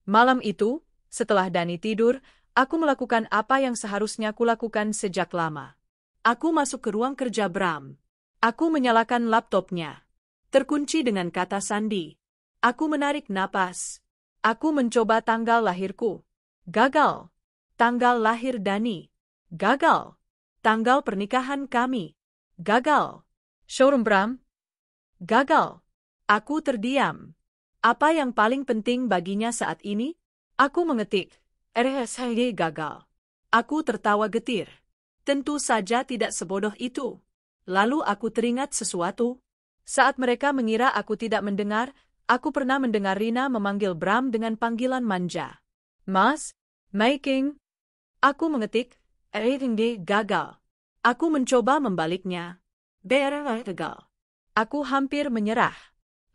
Malam itu, setelah Dani tidur, aku melakukan apa yang seharusnya kulakukan sejak lama. Aku masuk ke ruang kerja Bram. Aku menyalakan laptopnya. Terkunci dengan kata sandi. Aku menarik napas. Aku mencoba tanggal lahirku. Gagal. Tanggal lahir Dani. Gagal. Tanggal pernikahan kami. Gagal. Showroom Bram. Gagal. Aku terdiam. Apa yang paling penting baginya saat ini? Aku mengetik. RSHG gagal. Aku tertawa getir. Tentu saja tidak sebodoh itu. Lalu aku teringat sesuatu. Saat mereka mengira aku tidak mendengar, aku pernah mendengar Rina memanggil Bram dengan panggilan manja. Mas, making. Aku mengetik, RSHG gagal. Aku mencoba membaliknya. Gagal. Aku hampir menyerah.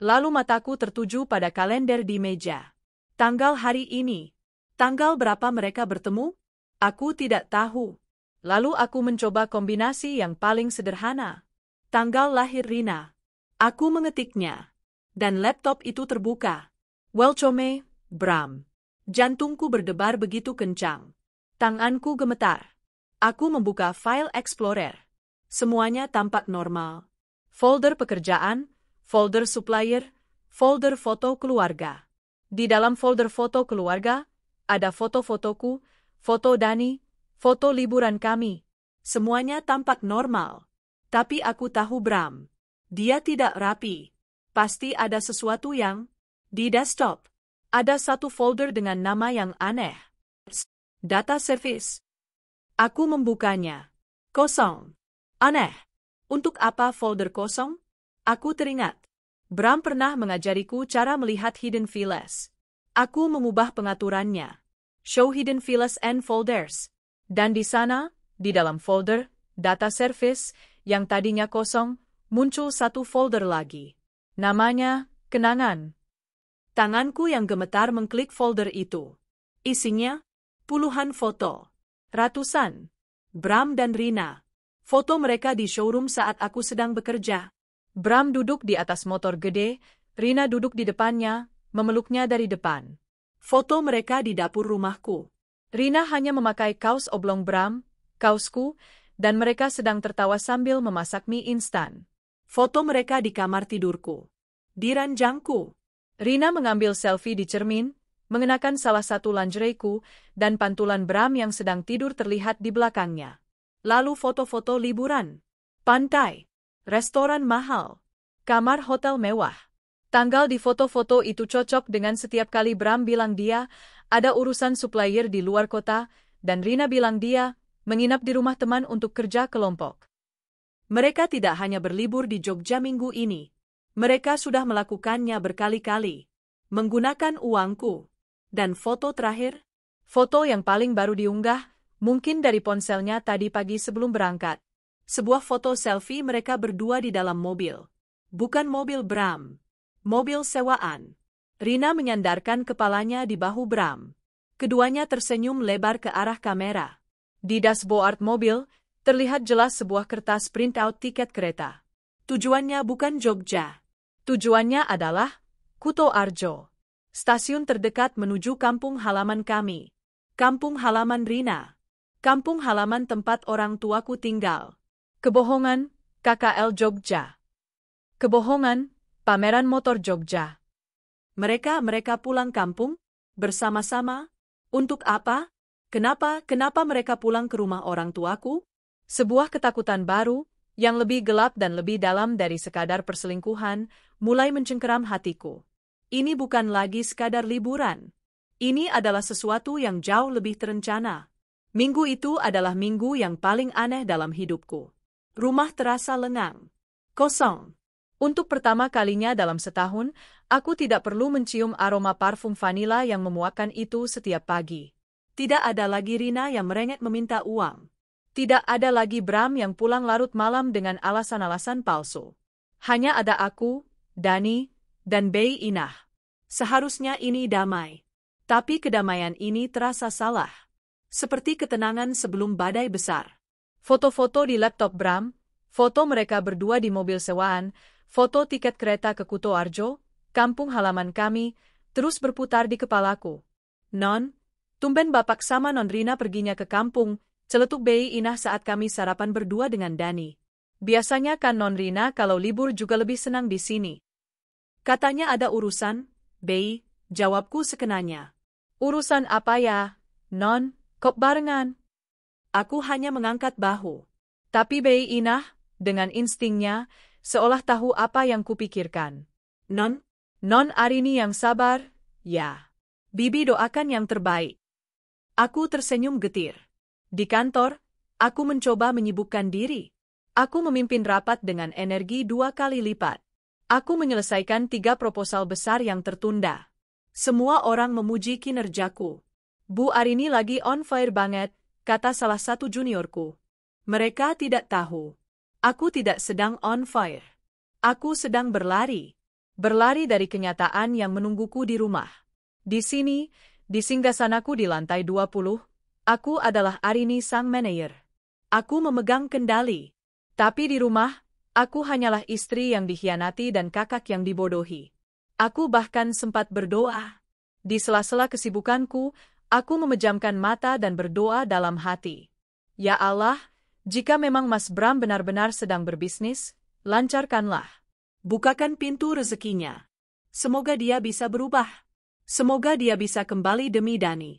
Lalu mataku tertuju pada kalender di meja. Tanggal hari ini. Tanggal berapa mereka bertemu? Aku tidak tahu. Lalu aku mencoba kombinasi yang paling sederhana. Tanggal lahir Rina. Aku mengetiknya. Dan laptop itu terbuka. Welcome, Bram. Jantungku berdebar begitu kencang. Tanganku gemetar. Aku membuka file Explorer. Semuanya tampak normal. Folder pekerjaan, folder supplier, folder foto keluarga. Di dalam folder foto keluarga, ada foto-fotoku, foto Dani, foto liburan kami. Semuanya tampak normal. Tapi aku tahu Bram. Dia tidak rapi. Pasti ada sesuatu yang... Di desktop, ada satu folder dengan nama yang aneh. Data service. Aku membukanya. Kosong. Aneh. Untuk apa folder kosong? Aku teringat. Bram pernah mengajariku cara melihat hidden files. Aku mengubah pengaturannya. Show hidden files and folders. Dan di sana, di dalam folder, data service, yang tadinya kosong, muncul satu folder lagi. Namanya, kenangan. Tanganku yang gemetar mengklik folder itu. Isinya, puluhan foto. Ratusan. Bram dan Rina. Foto mereka di showroom saat aku sedang bekerja. Bram duduk di atas motor gede, Rina duduk di depannya, memeluknya dari depan. Foto mereka di dapur rumahku. Rina hanya memakai kaos oblong Bram, kaosku, dan mereka sedang tertawa sambil memasak mie instan. Foto mereka di kamar tidurku. Di ranjangku. Rina mengambil selfie di cermin, mengenakan salah satu lingerieku, dan pantulan Bram yang sedang tidur terlihat di belakangnya. Lalu foto-foto liburan. Pantai. Restoran mahal. Kamar hotel mewah. Tanggal di foto-foto itu cocok dengan setiap kali Bram bilang dia ada urusan supplier di luar kota, dan Rina bilang dia menginap di rumah teman untuk kerja kelompok. Mereka tidak hanya berlibur di Jogja minggu ini. Mereka sudah melakukannya berkali-kali. Menggunakan uangku. Dan foto terakhir? Foto yang paling baru diunggah, mungkin dari ponselnya tadi pagi sebelum berangkat. Sebuah foto selfie mereka berdua di dalam mobil. Bukan mobil Bram. Mobil sewaan. Rina menyandarkan kepalanya di bahu Bram. Keduanya tersenyum lebar ke arah kamera. Di dashboard mobil, terlihat jelas sebuah kertas printout tiket kereta. Tujuannya bukan Jogja. Tujuannya adalah Kuto Arjo. Stasiun terdekat menuju kampung halaman kami. Kampung halaman Rina. Kampung halaman tempat orang tuaku tinggal. Kebohongan, KKL Jogja. Kebohongan, pameran motor Jogja. Mereka pulang kampung? Bersama-sama? Untuk apa? Kenapa mereka pulang ke rumah orang tuaku? Sebuah ketakutan baru, yang lebih gelap dan lebih dalam dari sekadar perselingkuhan, mulai mencengkeram hatiku. Ini bukan lagi sekadar liburan. Ini adalah sesuatu yang jauh lebih terencana. Minggu itu adalah minggu yang paling aneh dalam hidupku. Rumah terasa lengang. Kosong. Untuk pertama kalinya dalam setahun, aku tidak perlu mencium aroma parfum vanila yang memuakkan itu setiap pagi. Tidak ada lagi Rina yang merengek meminta uang. Tidak ada lagi Bram yang pulang larut malam dengan alasan-alasan palsu. Hanya ada aku, Dani, dan Bei Inah. Seharusnya ini damai. Tapi kedamaian ini terasa salah. Seperti ketenangan sebelum badai besar. Foto-foto di laptop Bram, foto mereka berdua di mobil sewaan, foto tiket kereta ke Kuto Arjo, kampung halaman kami, terus berputar di kepalaku. Non, tumben bapak sama Non Rina perginya ke kampung, celetuk Bei Inah saat kami sarapan berdua dengan Dani. Biasanya kan Non Rina kalau libur juga lebih senang di sini. Katanya ada urusan, Bei, jawabku sekenanya. Urusan apa ya, Non? Kok barengan? Aku hanya mengangkat bahu. Tapi Bei Inah, dengan instingnya, seolah tahu apa yang kupikirkan. Non Arini yang sabar, ya. Bibi doakan yang terbaik. Aku tersenyum getir. Di kantor, aku mencoba menyibukkan diri. Aku memimpin rapat dengan energi 2 kali lipat. Aku menyelesaikan 3 proposal besar yang tertunda. Semua orang memuji kinerjaku. Bu Arini lagi on fire banget, kata salah satu juniorku. Mereka tidak tahu. Aku tidak sedang on fire. Aku sedang berlari. Berlari dari kenyataan yang menungguku di rumah. Di sini, di singgasanaku di lantai 20, aku adalah Arini sang manajer. Aku memegang kendali. Tapi di rumah, aku hanyalah istri yang dikhianati dan kakak yang dibodohi. Aku bahkan sempat berdoa. Di sela-sela kesibukanku, aku memejamkan mata dan berdoa dalam hati. Ya Allah, Jika memang Mas Bram benar-benar sedang berbisnis, lancarkanlah. Bukakan pintu rezekinya. Semoga dia bisa berubah. Semoga dia bisa kembali demi Dani.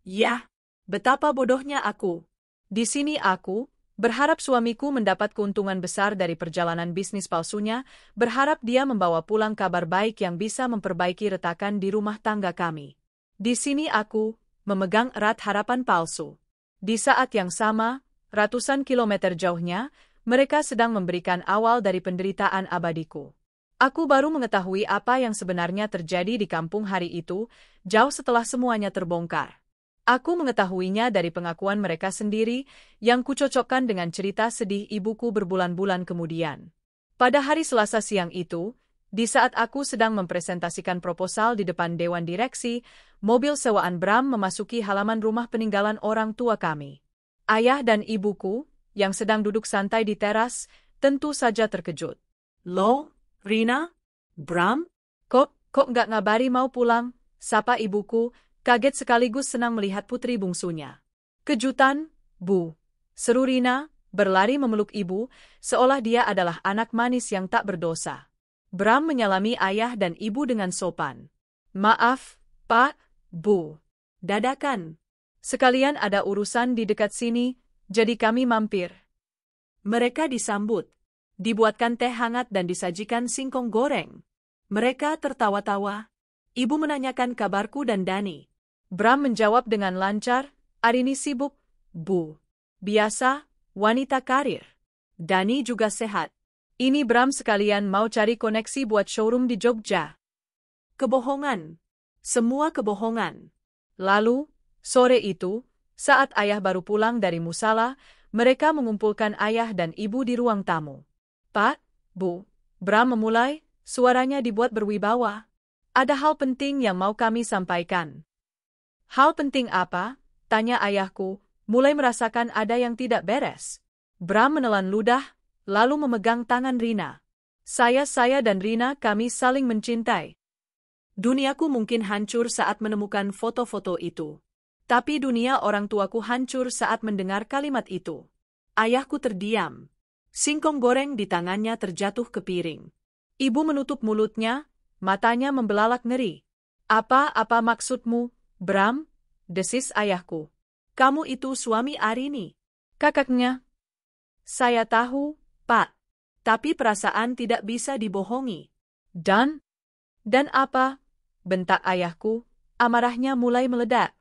Yah, betapa bodohnya aku. Di sini aku berharap suamiku mendapat keuntungan besar dari perjalanan bisnis palsunya, berharap dia membawa pulang kabar baik yang bisa memperbaiki retakan di rumah tangga kami. Di sini aku memegang erat harapan palsu. Di saat yang sama, ratusan kilometer jauhnya, mereka sedang memberikan awal dari penderitaan abadiku. Aku baru mengetahui apa yang sebenarnya terjadi di kampung hari itu, jauh setelah semuanya terbongkar. Aku mengetahuinya dari pengakuan mereka sendiri, yang kucocokkan dengan cerita sedih ibuku berbulan-bulan kemudian. Pada hari Selasa siang itu, di saat aku sedang mempresentasikan proposal di depan Dewan Direksi, mobil sewaan Bram memasuki halaman rumah peninggalan orang tua kami. Ayah dan ibuku, yang sedang duduk santai di teras, tentu saja terkejut. "Loh, Rina? Bram? Kok nggak ngabari mau pulang?" sapa ibuku, kaget sekaligus senang melihat putri bungsunya. "Kejutan, Bu," seru Rina, berlari memeluk ibu, seolah dia adalah anak manis yang tak berdosa. Bram menyalami ayah dan ibu dengan sopan. "Maaf, Pak, Bu. Dadakan. Sekalian ada urusan di dekat sini, jadi kami mampir." Mereka disambut. Dibuatkan teh hangat dan disajikan singkong goreng. Mereka tertawa-tawa. Ibu menanyakan kabarku dan Dani. Bram menjawab dengan lancar, "Arini sibuk, Bu. Biasa, wanita karir. Dani juga sehat. Ini Bram sekalian mau cari koneksi buat showroom di Jogja." Kebohongan. Semua kebohongan. Lalu, sore itu, saat ayah baru pulang dari musala, mereka mengumpulkan ayah dan ibu di ruang tamu. "Pak, Bu," Bram memulai, suaranya dibuat berwibawa. "Ada hal penting yang mau kami sampaikan." "Hal penting apa?" tanya ayahku, mulai merasakan ada yang tidak beres. Bram menelan ludah, lalu memegang tangan Rina. Saya dan Rina kami saling mencintai. Duniaku mungkin hancur saat menemukan foto-foto itu. Tapi dunia orang tuaku hancur saat mendengar kalimat itu. Ayahku terdiam. Singkong goreng di tangannya terjatuh ke piring. Ibu menutup mulutnya, matanya membelalak ngeri. Apa maksudmu, Bram?" desis ayahku. "Kamu itu suami Arini." Kakaknya. "Saya tahu, Pak. Tapi perasaan tidak bisa dibohongi." Dan apa?" bentak ayahku, amarahnya mulai meledak.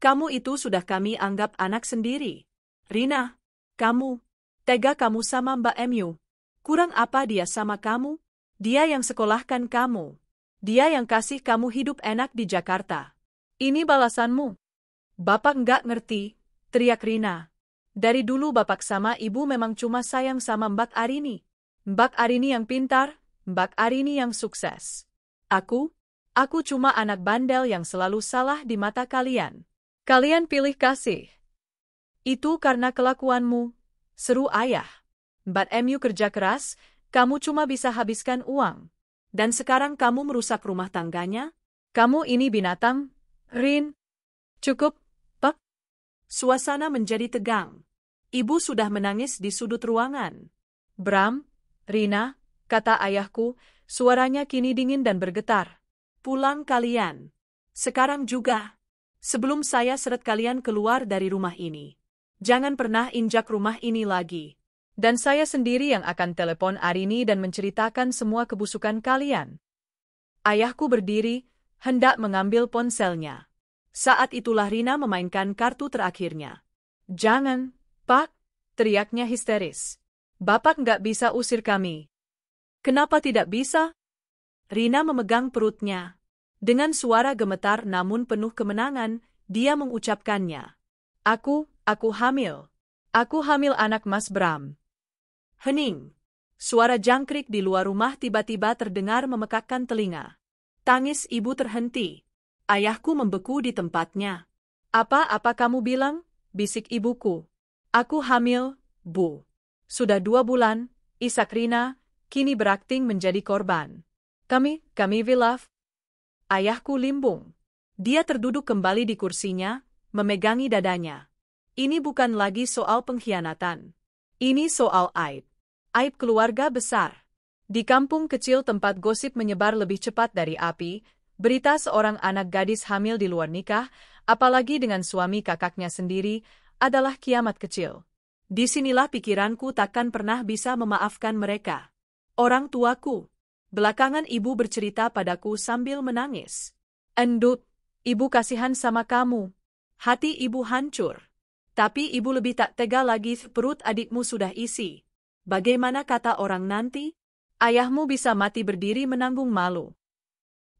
"Kamu itu sudah kami anggap anak sendiri. Rina, kamu, tega kamu sama Mbak Mu. Kurang apa dia sama kamu? Dia yang sekolahkan kamu. Dia yang kasih kamu hidup enak di Jakarta. Ini balasanmu." "Bapak nggak ngerti," teriak Rina. "Dari dulu bapak sama ibu memang cuma sayang sama Mbak Arini. Mbak Arini yang pintar, Mbak Arini yang sukses. Aku cuma anak bandel yang selalu salah di mata kalian. Kalian pilih kasih. Itu karena kelakuanmu," seru ayah. "Mbak Mu kerja keras, kamu cuma bisa habiskan uang. Dan sekarang kamu merusak rumah tangganya? Kamu ini binatang, Rin." "Cukup, Pak." Suasana menjadi tegang. Ibu sudah menangis di sudut ruangan. "Bram, Rina," kata ayahku, suaranya kini dingin dan bergetar. "Pulang kalian. Sekarang juga. Sebelum saya seret kalian keluar dari rumah ini. Jangan pernah injak rumah ini lagi. Dan saya sendiri yang akan telepon Arini dan menceritakan semua kebusukan kalian." Ayahku berdiri, hendak mengambil ponselnya. Saat itulah Rina memainkan kartu terakhirnya. "Jangan, Pak," teriaknya histeris. "Bapak nggak bisa usir kami." "Kenapa tidak bisa?" Rina memegang perutnya. Dengan suara gemetar namun penuh kemenangan, dia mengucapkannya. Aku hamil. Aku hamil anak Mas Bram." Hening. Suara jangkrik di luar rumah tiba-tiba terdengar memekakkan telinga. Tangis ibu terhenti. Ayahku membeku di tempatnya. Apa kamu bilang?" bisik ibuku. "Aku hamil, Bu. Sudah 2 bulan, isak Rina, kini berakting menjadi korban. Kami wilaf." Ayahku limbung. Dia terduduk kembali di kursinya, memegangi dadanya. Ini bukan lagi soal pengkhianatan. Ini soal aib. Aib keluarga besar. Di kampung kecil tempat gosip menyebar lebih cepat dari api, berita seorang anak gadis hamil di luar nikah, apalagi dengan suami kakaknya sendiri, adalah kiamat kecil. Disinilah pikiranku takkan pernah bisa memaafkan mereka. Orang tuaku. Belakangan ibu bercerita padaku sambil menangis. Endut, ibu kasihan sama kamu. Hati ibu hancur. Tapi ibu lebih tak tega lagi, perut adikmu sudah isi. Bagaimana kata orang nanti? Ayahmu bisa mati berdiri menanggung malu.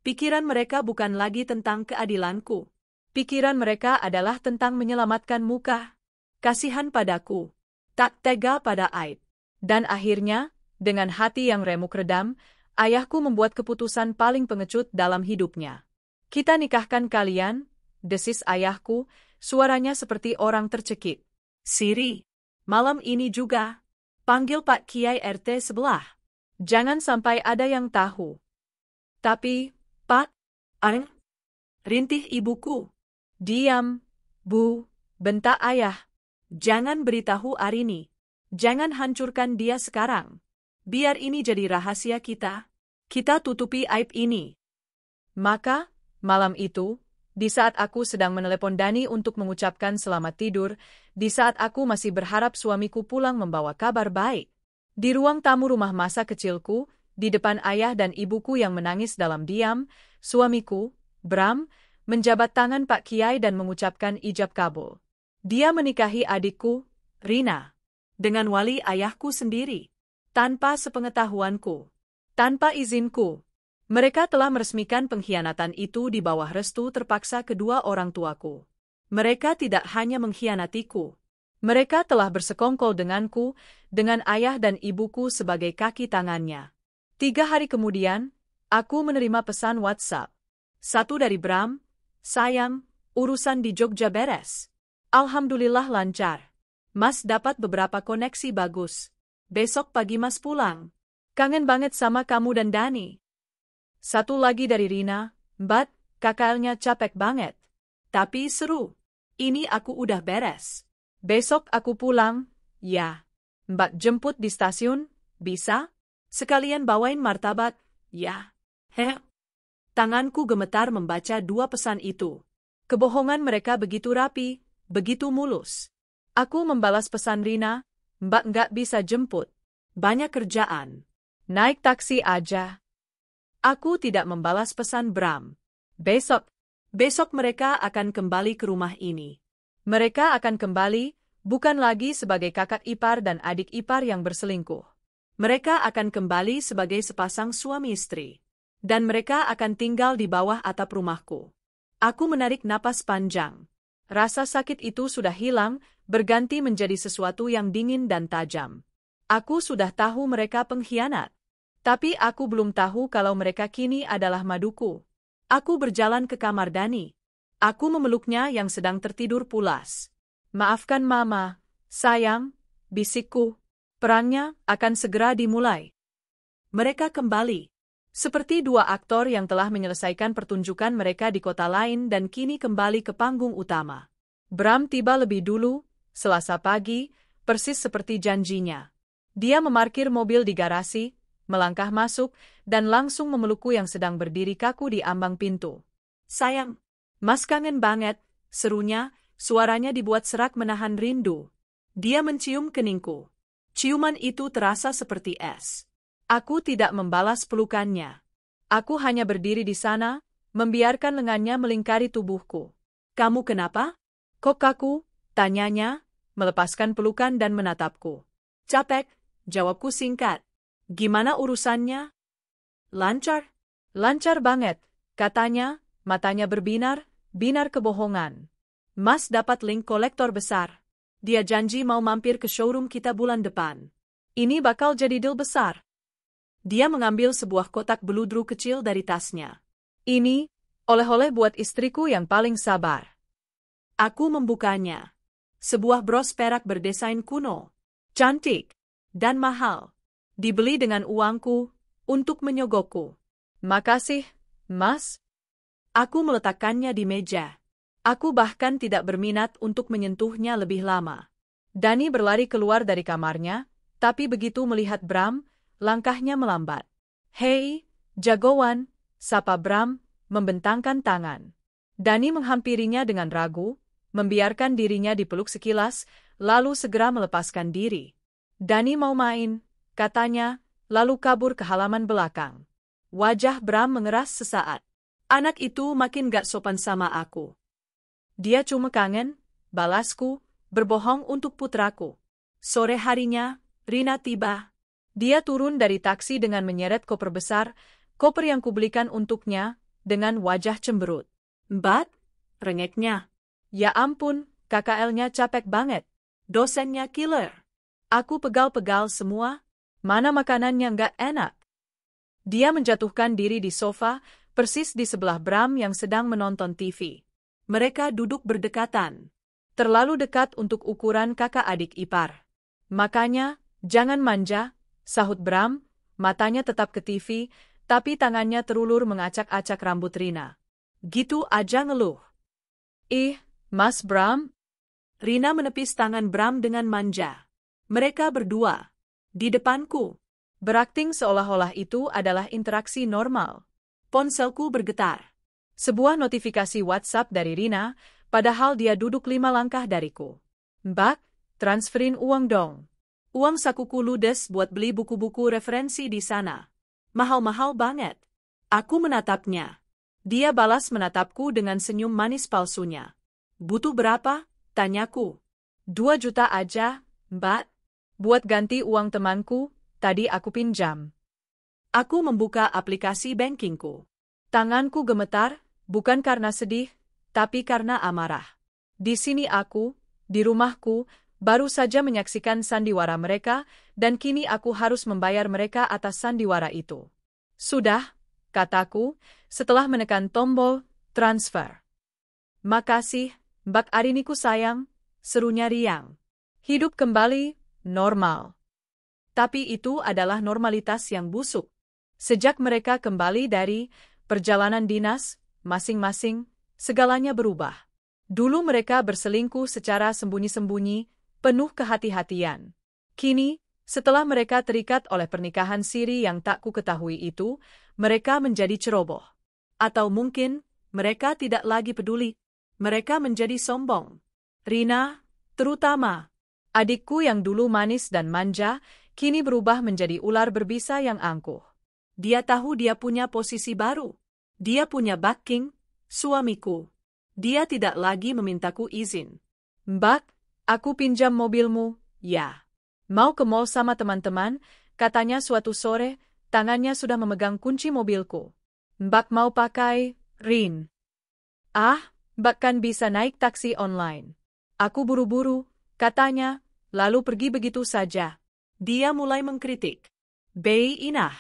Pikiran mereka bukan lagi tentang keadilanku. Pikiran mereka adalah tentang menyelamatkan muka. Kasihan padaku. Tak tega pada aib. Dan akhirnya, dengan hati yang remuk redam, ayahku membuat keputusan paling pengecut dalam hidupnya. Kita nikahkan kalian, desis ayahku, suaranya seperti orang tercekik. Siri, malam ini juga. Panggil Pak Kiai RT sebelah. Jangan sampai ada yang tahu. Tapi, Pak, rintih ibuku. Diam, Bu, bentak ayah. Jangan beritahu Arini. Jangan hancurkan dia sekarang. Biar ini jadi rahasia kita. Kita tutupi aib ini. Maka, malam itu, di saat aku sedang menelepon Dani untuk mengucapkan selamat tidur, di saat aku masih berharap suamiku pulang membawa kabar baik. Di ruang tamu rumah masa kecilku, di depan ayah dan ibuku yang menangis dalam diam, suamiku, Bram, menjabat tangan Pak Kiai dan mengucapkan ijab kabul. Dia menikahi adikku, Rina, dengan wali ayahku sendiri, tanpa sepengetahuanku, tanpa izinku. Mereka telah meresmikan pengkhianatan itu di bawah restu terpaksa kedua orang tuaku. Mereka tidak hanya mengkhianatiku. Mereka telah bersekongkol denganku, dengan ayah dan ibuku sebagai kaki tangannya. 3 hari kemudian, aku menerima pesan WhatsApp. Satu dari Bram, sayang, urusan di Jogja beres. Alhamdulillah lancar. Mas dapat beberapa koneksi bagus. Besok pagi Mas pulang. Kangen banget sama kamu dan Dani. Satu lagi dari Rina, Mbak, KKL-nya capek banget. Tapi seru. Ini aku udah beres. Besok aku pulang, ya. Mbak jemput di stasiun, bisa? Sekalian bawain martabak, ya. Heh. Tanganku gemetar membaca 2 pesan itu. Kebohongan mereka begitu rapi, begitu mulus. Aku membalas pesan Rina, Mbak nggak bisa jemput. Banyak kerjaan. Naik taksi aja. Aku tidak membalas pesan Bram. Besok mereka akan kembali ke rumah ini. Mereka akan kembali, bukan lagi sebagai kakak ipar dan adik ipar yang berselingkuh. Mereka akan kembali sebagai sepasang suami istri. Dan mereka akan tinggal di bawah atap rumahku. Aku menarik napas panjang. Rasa sakit itu sudah hilang, berganti menjadi sesuatu yang dingin dan tajam. Aku sudah tahu mereka pengkhianat. Tapi aku belum tahu kalau mereka kini adalah maduku. Aku berjalan ke kamar Dani. Aku memeluknya yang sedang tertidur pulas. Maafkan Mama, sayang, bisikku. Perangnya akan segera dimulai. Mereka kembali. Seperti 2 aktor yang telah menyelesaikan pertunjukan mereka di kota lain dan kini kembali ke panggung utama. Bram tiba lebih dulu, Selasa pagi, persis seperti janjinya. Dia memarkir mobil di garasi, melangkah masuk, dan langsung memelukku yang sedang berdiri kaku di ambang pintu. Sayang, Mas kangen banget, serunya, suaranya dibuat serak menahan rindu. Dia mencium keningku. Ciuman itu terasa seperti es. Aku tidak membalas pelukannya. Aku hanya berdiri di sana, membiarkan lengannya melingkari tubuhku. Kamu kenapa? Kok kaku? Tanyanya, melepaskan pelukan dan menatapku. Capek, jawabku singkat. Gimana urusannya? Lancar? Lancar banget, katanya, matanya berbinar, binar kebohongan. Mas dapat link kolektor besar. Dia janji mau mampir ke showroom kita bulan depan. Ini bakal jadi deal besar. Dia mengambil sebuah kotak beludru kecil dari tasnya. Ini, oleh-oleh buat istriku yang paling sabar. Aku membukanya. Sebuah bros perak berdesain kuno. Cantik. Dan mahal. Dibeli dengan uangku, untuk menyogokku. Makasih, Mas. Aku meletakkannya di meja. Aku bahkan tidak berminat untuk menyentuhnya lebih lama. Dani berlari keluar dari kamarnya, tapi begitu melihat Bram, langkahnya melambat. "Hei, jagoan," sapa Bram, membentangkan tangan. Dani menghampirinya dengan ragu, membiarkan dirinya dipeluk sekilas, lalu segera melepaskan diri. "Dani mau main," katanya, lalu kabur ke halaman belakang. Wajah Bram mengeras sesaat. "Anak itu makin gak sopan sama aku. Dia cuma kangen," balasku, "berbohong untuk putraku." Sore harinya, Rina tiba. Dia turun dari taksi dengan menyeret koper besar, koper yang kubelikan untuknya, dengan wajah cemberut. "Mbak," rengeknya. "Ya ampun, KKL-nya capek banget. Dosennya killer. Aku pegal-pegal semua. Mana makanannya nggak enak." Dia menjatuhkan diri di sofa, persis di sebelah Bram yang sedang menonton TV. Mereka duduk berdekatan. Terlalu dekat untuk ukuran kakak adik ipar. "Makanya, jangan manja," sahut Bram, matanya tetap ke TV, tapi tangannya terulur mengacak-acak rambut Rina. Gitu aja ngeluh. "Ih, Mas Bram." Rina menepis tangan Bram dengan manja. Mereka berdua. Di depanku. Berakting seolah-olah itu adalah interaksi normal. Ponselku bergetar. Sebuah notifikasi WhatsApp dari Rina, padahal dia duduk 5 langkah dariku. "Mbak, transferin uang dong. Uang sakuku ludes buat beli buku-buku referensi di sana. Mahal-mahal banget." Aku menatapnya. Dia balas menatapku dengan senyum manis palsunya. "Butuh berapa?" tanyaku. 2 juta aja, Mbak. Buat ganti uang temanku, tadi aku pinjam." Aku membuka aplikasi bankingku. Tanganku gemetar, bukan karena sedih, tapi karena amarah. Di sini aku, di rumahku, baru saja menyaksikan sandiwara mereka, dan kini aku harus membayar mereka atas sandiwara itu. "Sudah," kataku, setelah menekan tombol transfer. "Makasih, Mbak Ariniku sayang," serunya riang. Hidup kembali normal. Tapi itu adalah normalitas yang busuk. Sejak mereka kembali dari perjalanan dinas, masing-masing, segalanya berubah. Dulu mereka berselingkuh secara sembunyi-sembunyi, penuh kehati-hatian. Kini, setelah mereka terikat oleh pernikahan siri yang tak kuketahui itu, mereka menjadi ceroboh. Atau mungkin, mereka tidak lagi peduli. Mereka menjadi sombong. Rina, terutama. Adikku yang dulu manis dan manja, kini berubah menjadi ular berbisa yang angkuh. Dia tahu dia punya posisi baru. Dia punya backing, suamiku. Dia tidak lagi memintaku izin. "Mbak, aku pinjam mobilmu." "Ya." "Mau ke mall sama teman-teman," katanya suatu sore, tangannya sudah memegang kunci mobilku. "Mbak mau pakai Rin." "Ah, Mbak kan bisa naik taksi online." Aku buru-buru, katanya, lalu pergi begitu saja. Dia mulai mengkritik. "Bei Inah,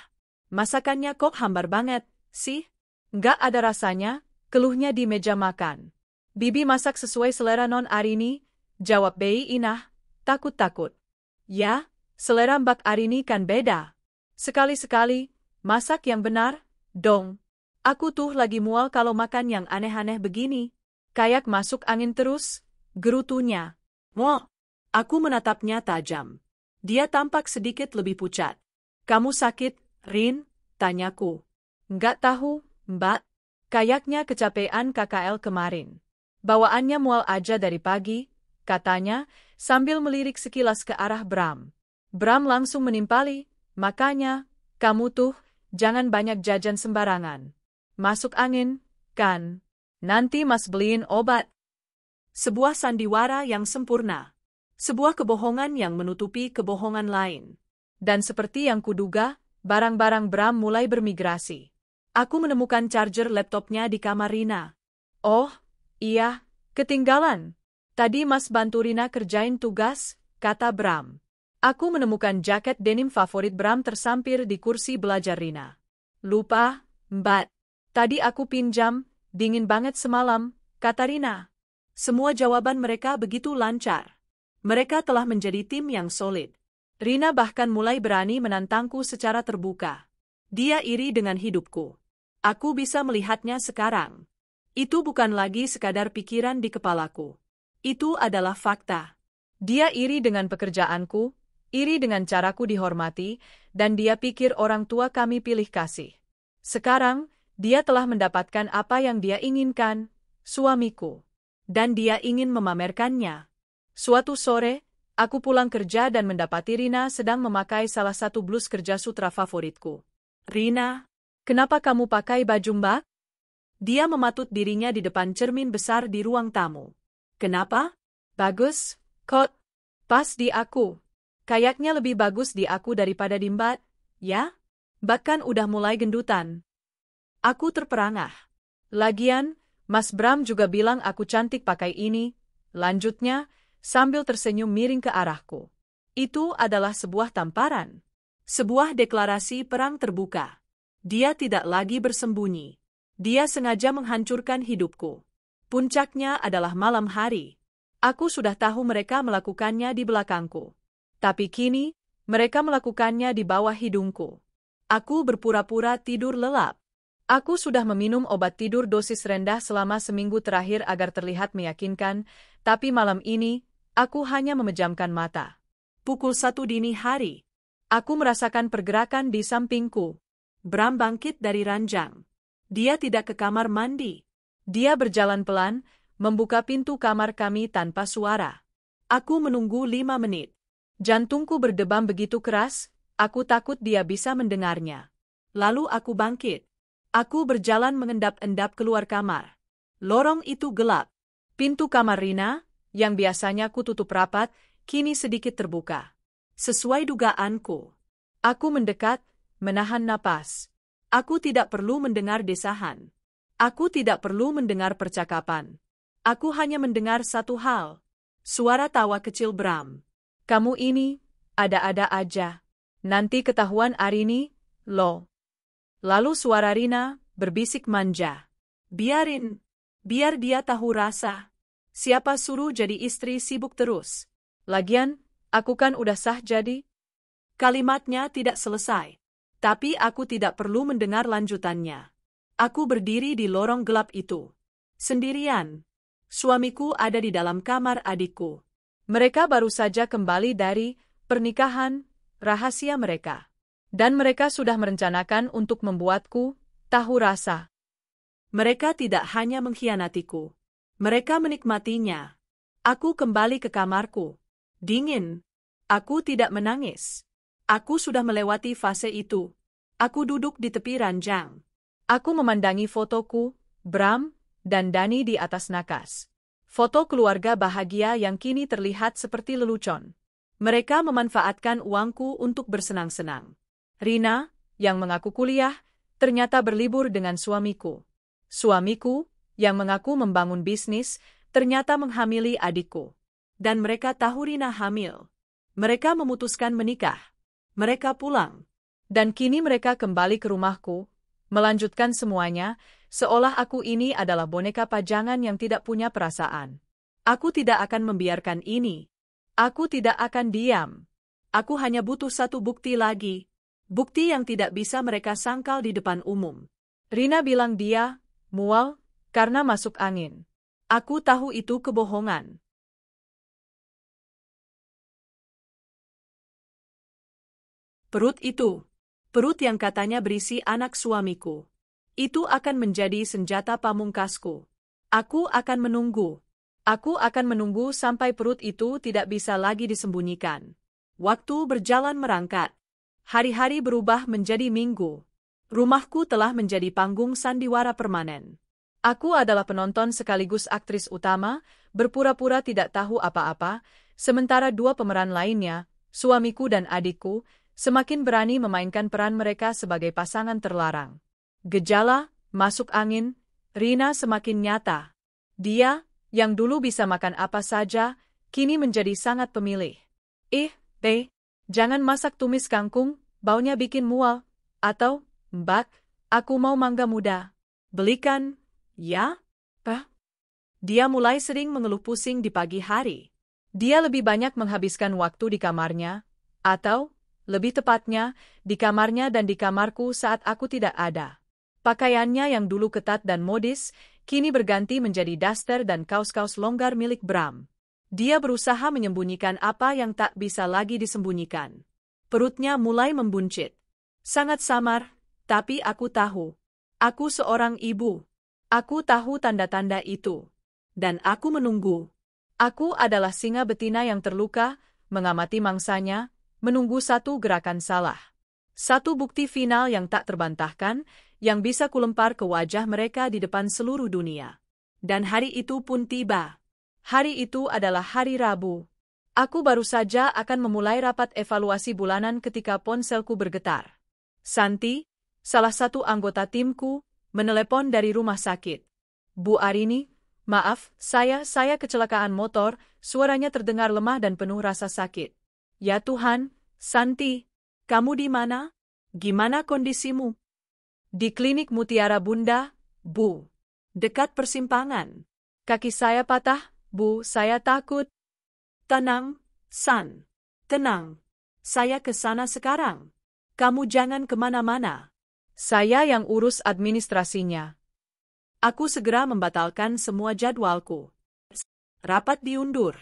masakannya kok hambar banget, sih? Nggak ada rasanya," keluhnya di meja makan. "Bibi masak sesuai selera non Arini," jawab Bei Inah, takut-takut. "Ya, selera Mbak Arini kan beda. Sekali-sekali, masak yang benar, dong. Aku tuh lagi mual kalau makan yang aneh-aneh begini." "Kayak masuk angin terus," gerutunya. "Wah." Aku menatapnya tajam. Dia tampak sedikit lebih pucat. "Kamu sakit, Rin?" tanyaku. "Nggak tahu, Mbak. Kayaknya kecapean KKL kemarin. Bawaannya mual aja dari pagi," katanya, sambil melirik sekilas ke arah Bram. Bram langsung menimpali, "Makanya, kamu tuh, jangan banyak jajan sembarangan. Masuk angin, kan? Nanti Mas beliin obat." Sebuah sandiwara yang sempurna. Sebuah kebohongan yang menutupi kebohongan lain. Dan seperti yang kuduga, barang-barang Bram mulai bermigrasi. Aku menemukan charger laptopnya di kamar Rina. "Oh, iya, ketinggalan. Tadi Mas bantu Rina kerjain tugas," kata Bram. Aku menemukan jaket denim favorit Bram tersampir di kursi belajar Rina. "Lupa, Mbak. Tadi aku pinjam, dingin banget semalam," kata Rina. Semua jawaban mereka begitu lancar. Mereka telah menjadi tim yang solid. Rina bahkan mulai berani menantangku secara terbuka. Dia iri dengan hidupku. Aku bisa melihatnya sekarang. Itu bukan lagi sekadar pikiran di kepalaku. Itu adalah fakta. Dia iri dengan pekerjaanku, iri dengan caraku dihormati, dan dia pikir orang tua kami pilih kasih. Sekarang, dia telah mendapatkan apa yang dia inginkan, suamiku. Dan dia ingin memamerkannya. Suatu sore, aku pulang kerja dan mendapati Rina sedang memakai salah satu blus kerja sutra favoritku. Rina, kenapa kamu pakai baju mbak? Dia mematut dirinya di depan cermin besar di ruang tamu. Kenapa? Bagus, kot. Pas di aku. Kayaknya lebih bagus di aku daripada di mbak, ya? Bahkan udah mulai gendutan. Aku terperangah. Lagian, Mas Bram juga bilang aku cantik pakai ini, lanjutnya, sambil tersenyum miring ke arahku. Itu adalah sebuah tamparan. Sebuah deklarasi perang terbuka. Dia tidak lagi bersembunyi. Dia sengaja menghancurkan hidupku. Puncaknya adalah malam hari. Aku sudah tahu mereka melakukannya di belakangku. Tapi kini, mereka melakukannya di bawah hidungku. Aku berpura-pura tidur lelap. Aku sudah meminum obat tidur dosis rendah selama seminggu terakhir agar terlihat meyakinkan, tapi malam ini, aku hanya memejamkan mata. Pukul 1 dini hari. Aku merasakan pergerakan di sampingku. Bram bangkit dari ranjang. Dia tidak ke kamar mandi. Dia berjalan pelan, membuka pintu kamar kami tanpa suara. Aku menunggu 5 menit. Jantungku berdebam begitu keras, aku takut dia bisa mendengarnya. Lalu aku bangkit. Aku berjalan mengendap-endap keluar kamar. Lorong itu gelap. Pintu kamar Rina, yang biasanya ku tutup rapat, kini sedikit terbuka. Sesuai dugaanku. Aku mendekat, menahan napas. Aku tidak perlu mendengar desahan. Aku tidak perlu mendengar percakapan. Aku hanya mendengar satu hal. Suara tawa kecil Bram. Kamu ini, ada-ada aja. Nanti ketahuan Arini, lo. Lalu suara Rina berbisik manja. Biar dia tahu rasa. Siapa suruh jadi istri sibuk terus? Lagian, aku kan udah sah jadi. Kalimatnya tidak selesai. Tapi aku tidak perlu mendengar lanjutannya. Aku berdiri di lorong gelap itu. Sendirian. Suamiku ada di dalam kamar adikku. Mereka baru saja kembali dari pernikahan rahasia mereka. Dan mereka sudah merencanakan untuk membuatku tahu rasa. Mereka tidak hanya mengkhianatiku. Mereka menikmatinya. Aku kembali ke kamarku. Dingin. Aku tidak menangis. Aku sudah melewati fase itu. Aku duduk di tepi ranjang. Aku memandangi fotoku, Bram, dan Dani di atas nakas. Foto keluarga bahagia yang kini terlihat seperti lelucon. Mereka memanfaatkan uangku untuk bersenang-senang. Rina, yang mengaku kuliah, ternyata berlibur dengan suamiku. Suamiku, yang mengaku membangun bisnis, ternyata menghamili adikku. Dan mereka tahu Rina hamil. Mereka memutuskan menikah. Mereka pulang. Dan kini mereka kembali ke rumahku, melanjutkan semuanya, seolah aku ini adalah boneka pajangan yang tidak punya perasaan. Aku tidak akan membiarkan ini. Aku tidak akan diam. Aku hanya butuh satu bukti lagi. Bukti yang tidak bisa mereka sangkal di depan umum. Rina bilang dia mual karena masuk angin. Aku tahu itu kebohongan. Perut yang katanya berisi anak suamiku. Itu akan menjadi senjata pamungkasku. Aku akan menunggu. Aku akan menunggu sampai perut itu tidak bisa lagi disembunyikan. Waktu berjalan merangkat. Hari-hari berubah menjadi minggu. Rumahku telah menjadi panggung sandiwara permanen. Aku adalah penonton sekaligus aktris utama, berpura-pura tidak tahu apa-apa, sementara dua pemeran lainnya, suamiku dan adikku, semakin berani memainkan peran mereka sebagai pasangan terlarang. Gejala, masuk angin, Rina semakin nyata. Dia, yang dulu bisa makan apa saja, kini menjadi sangat pemilih. Jangan masak tumis kangkung, baunya bikin mual. Atau, Mbak, aku mau mangga muda. Belikan, ya? Dia mulai sering mengeluh pusing di pagi hari. Dia lebih banyak menghabiskan waktu di kamarnya, atau, lebih tepatnya, di kamarnya dan di kamarku saat aku tidak ada. Pakaiannya yang dulu ketat dan modis, kini berganti menjadi daster dan kaus-kaus longgar milik Bram. Dia berusaha menyembunyikan apa yang tak bisa lagi disembunyikan. Perutnya mulai membuncit. Sangat samar, tapi aku tahu. Aku seorang ibu. Aku tahu tanda-tanda itu. Dan aku menunggu. Aku adalah singa betina yang terluka, mengamati mangsanya, menunggu satu gerakan salah. Satu bukti final yang tak terbantahkan, yang bisa kulempar ke wajah mereka di depan seluruh dunia. Dan hari itu pun tiba. Hari itu adalah hari Rabu. Aku baru saja akan memulai rapat evaluasi bulanan ketika ponselku bergetar. Santi, salah satu anggota timku, menelepon dari rumah sakit. Bu Arini, maaf, saya kecelakaan motor, suaranya terdengar lemah dan penuh rasa sakit. Ya Tuhan, Santi, kamu di mana? Gimana kondisimu? Di klinik Mutiara Bunda, Bu. Dekat persimpangan. Kaki saya patah, Bu, saya takut. Tenang, San. Tenang. Saya ke sana sekarang. Kamu jangan kemana-mana. Saya yang urus administrasinya. Aku segera membatalkan semua jadwalku. Rapat diundur.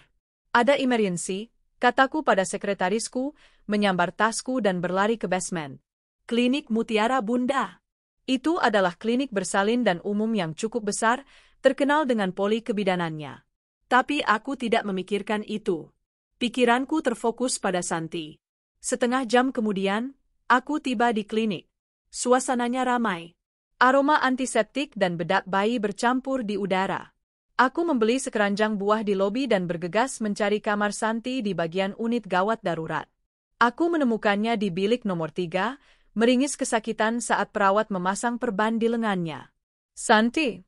Ada emergency, kataku pada sekretarisku, menyambar tasku dan berlari ke basement. Klinik Mutiara Bunda. Itu adalah klinik bersalin dan umum yang cukup besar, terkenal dengan poli kebidanannya. Tapi aku tidak memikirkan itu. Pikiranku terfokus pada Santi. Setengah jam kemudian, aku tiba di klinik. Suasananya ramai. Aroma antiseptik dan bedak bayi bercampur di udara. Aku membeli sekeranjang buah di lobi dan bergegas mencari kamar Santi di bagian unit gawat darurat. Aku menemukannya di bilik nomor 3, meringis kesakitan saat perawat memasang perban di lengannya. Santi.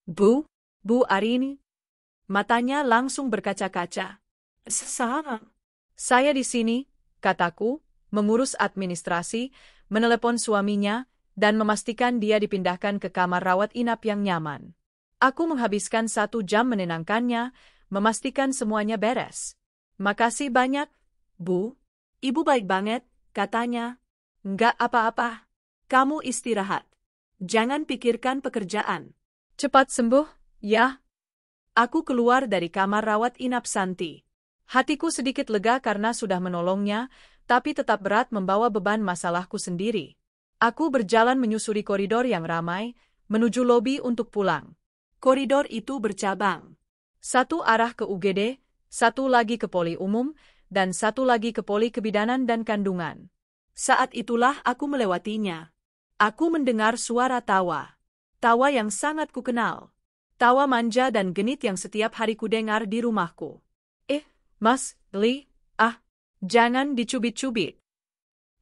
Bu Arini. Matanya langsung berkaca-kaca. Saya di sini, kataku, mengurus administrasi, menelepon suaminya, dan memastikan dia dipindahkan ke kamar rawat inap yang nyaman. Aku menghabiskan 1 jam menenangkannya, memastikan semuanya beres. Makasih banyak, Bu. Ibu baik banget, katanya. Enggak apa-apa. Kamu istirahat. Jangan pikirkan pekerjaan. Cepat sembuh, ya. Aku keluar dari kamar rawat inap Santi. Hatiku sedikit lega karena sudah menolongnya, tapi tetap berat membawa beban masalahku sendiri. Aku berjalan menyusuri koridor yang ramai, menuju lobi untuk pulang. Koridor itu bercabang. Satu arah ke UGD, satu lagi ke poli umum, dan satu lagi ke poli kebidanan dan kandungan. Saat itulah aku melewatinya. Aku mendengar suara tawa. Tawa yang sangat kukenal. Tawa manja dan genit yang setiap hari kudengar di rumahku. Mas, Li, jangan dicubit-cubit.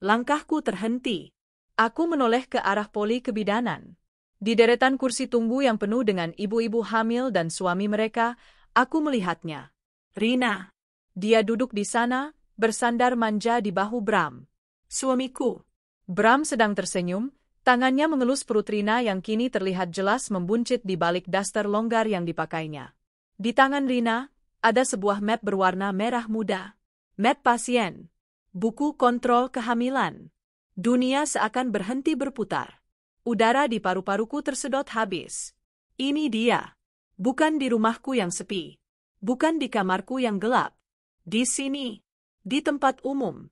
Langkahku terhenti. Aku menoleh ke arah poli kebidanan. Di deretan kursi tunggu yang penuh dengan ibu-ibu hamil dan suami mereka, aku melihatnya. Rina. Dia duduk di sana, bersandar manja di bahu Bram. Suamiku. Bram sedang tersenyum, tangannya mengelus perut Rina yang kini terlihat jelas membuncit di balik daster longgar yang dipakainya. Di tangan Rina, ada sebuah map berwarna merah muda. Map pasien. Buku kontrol kehamilan. Dunia seakan berhenti berputar. Udara di paru-paruku tersedot habis. Ini dia. Bukan di rumahku yang sepi. Bukan di kamarku yang gelap. Di sini. Di tempat umum.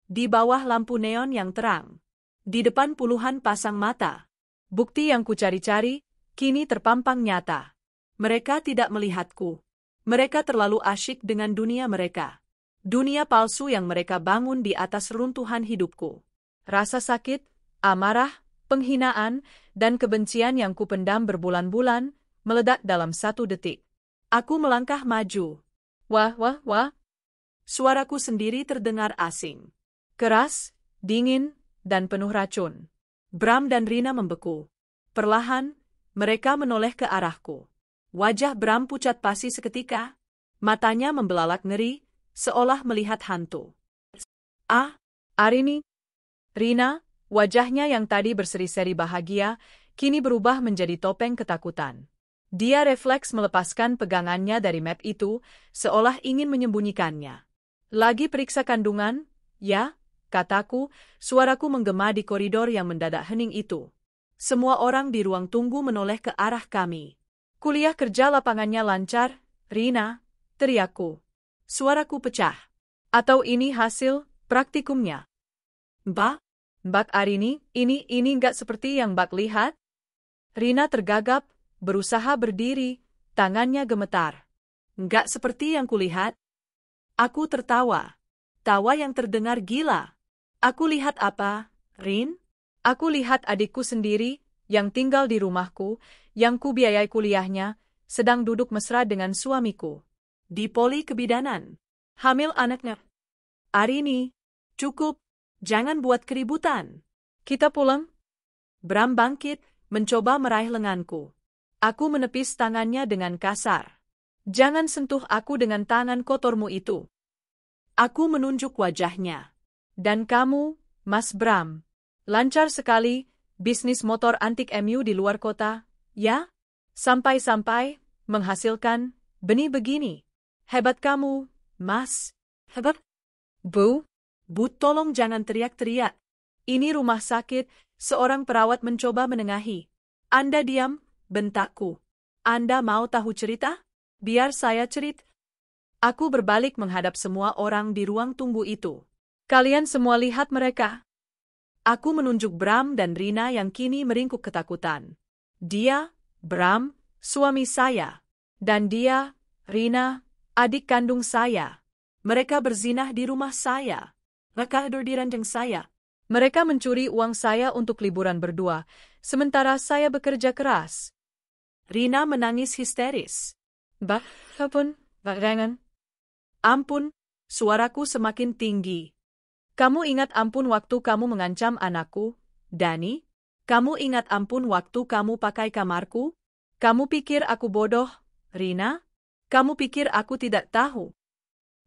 Di bawah lampu neon yang terang. Di depan puluhan pasang mata. Bukti yang kucari-cari, kini terpampang nyata. Mereka tidak melihatku. Mereka terlalu asyik dengan dunia mereka. Dunia palsu yang mereka bangun di atas runtuhan hidupku. Rasa sakit, amarah, penghinaan, dan kebencian yang kupendam berbulan-bulan, meledak dalam 1 detik. Aku melangkah maju. Wah. Suaraku sendiri terdengar asing. Keras, dingin, dan penuh racun. Bram dan Rina membeku. Perlahan, mereka menoleh ke arahku. Wajah Bram pucat pasi seketika. Matanya membelalak ngeri, seolah melihat hantu. Arini. Rina, wajahnya yang tadi berseri-seri bahagia, kini berubah menjadi topeng ketakutan. Dia refleks melepaskan pegangannya dari map itu, seolah ingin menyembunyikannya. Lagi periksa kandungan? Ya, kataku, suaraku menggema di koridor yang mendadak hening itu. Semua orang di ruang tunggu menoleh ke arah kami. Kuliah kerja lapangannya lancar, Rina, teriakku. Suaraku pecah. Atau ini hasil praktikumnya? Mbak Arini, ini nggak seperti yang Mbak lihat. Rina tergagap, berusaha berdiri, tangannya gemetar. Nggak seperti yang kulihat. Aku tertawa. Tawa yang terdengar gila. Aku lihat apa, Rin? Aku lihat adikku sendiri, yang tinggal di rumahku, yang kubiayai kuliahnya, sedang duduk mesra dengan suamiku. Di poli kebidanan. Hamil anaknya. Arini, cukup. Jangan buat keributan. Kita pulang? Bram bangkit, mencoba meraih lenganku. Aku menepis tangannya dengan kasar. Jangan sentuh aku dengan tangan kotormu itu. Aku menunjuk wajahnya. Dan kamu, Mas Bram. Lancar sekali, bisnis motor antik MU di luar kota, ya? Sampai-sampai menghasilkan benih begini. Hebat kamu, Mas. Hebat? Bu, tolong jangan teriak-teriak. Ini rumah sakit, seorang perawat mencoba menengahi. Anda diam, bentakku. Anda mau tahu cerita? Biar saya cerita. Aku berbalik menghadap semua orang di ruang tunggu itu. Kalian semua lihat mereka. Aku menunjuk Bram dan Rina yang kini meringkuk ketakutan. Dia, Bram, suami saya. Dan dia, Rina, adik kandung saya. Mereka berzinah di rumah saya. Mereka tidur di ranjang saya. Mereka mencuri uang saya untuk liburan berdua, sementara saya bekerja keras. Rina menangis histeris. Jangan. Ampun, suaraku semakin tinggi. Kamu ingat ampun waktu kamu mengancam anakku, Dani? Kamu ingat ampun waktu kamu pakai kamarku? Kamu pikir aku bodoh, Rina? Kamu pikir aku tidak tahu?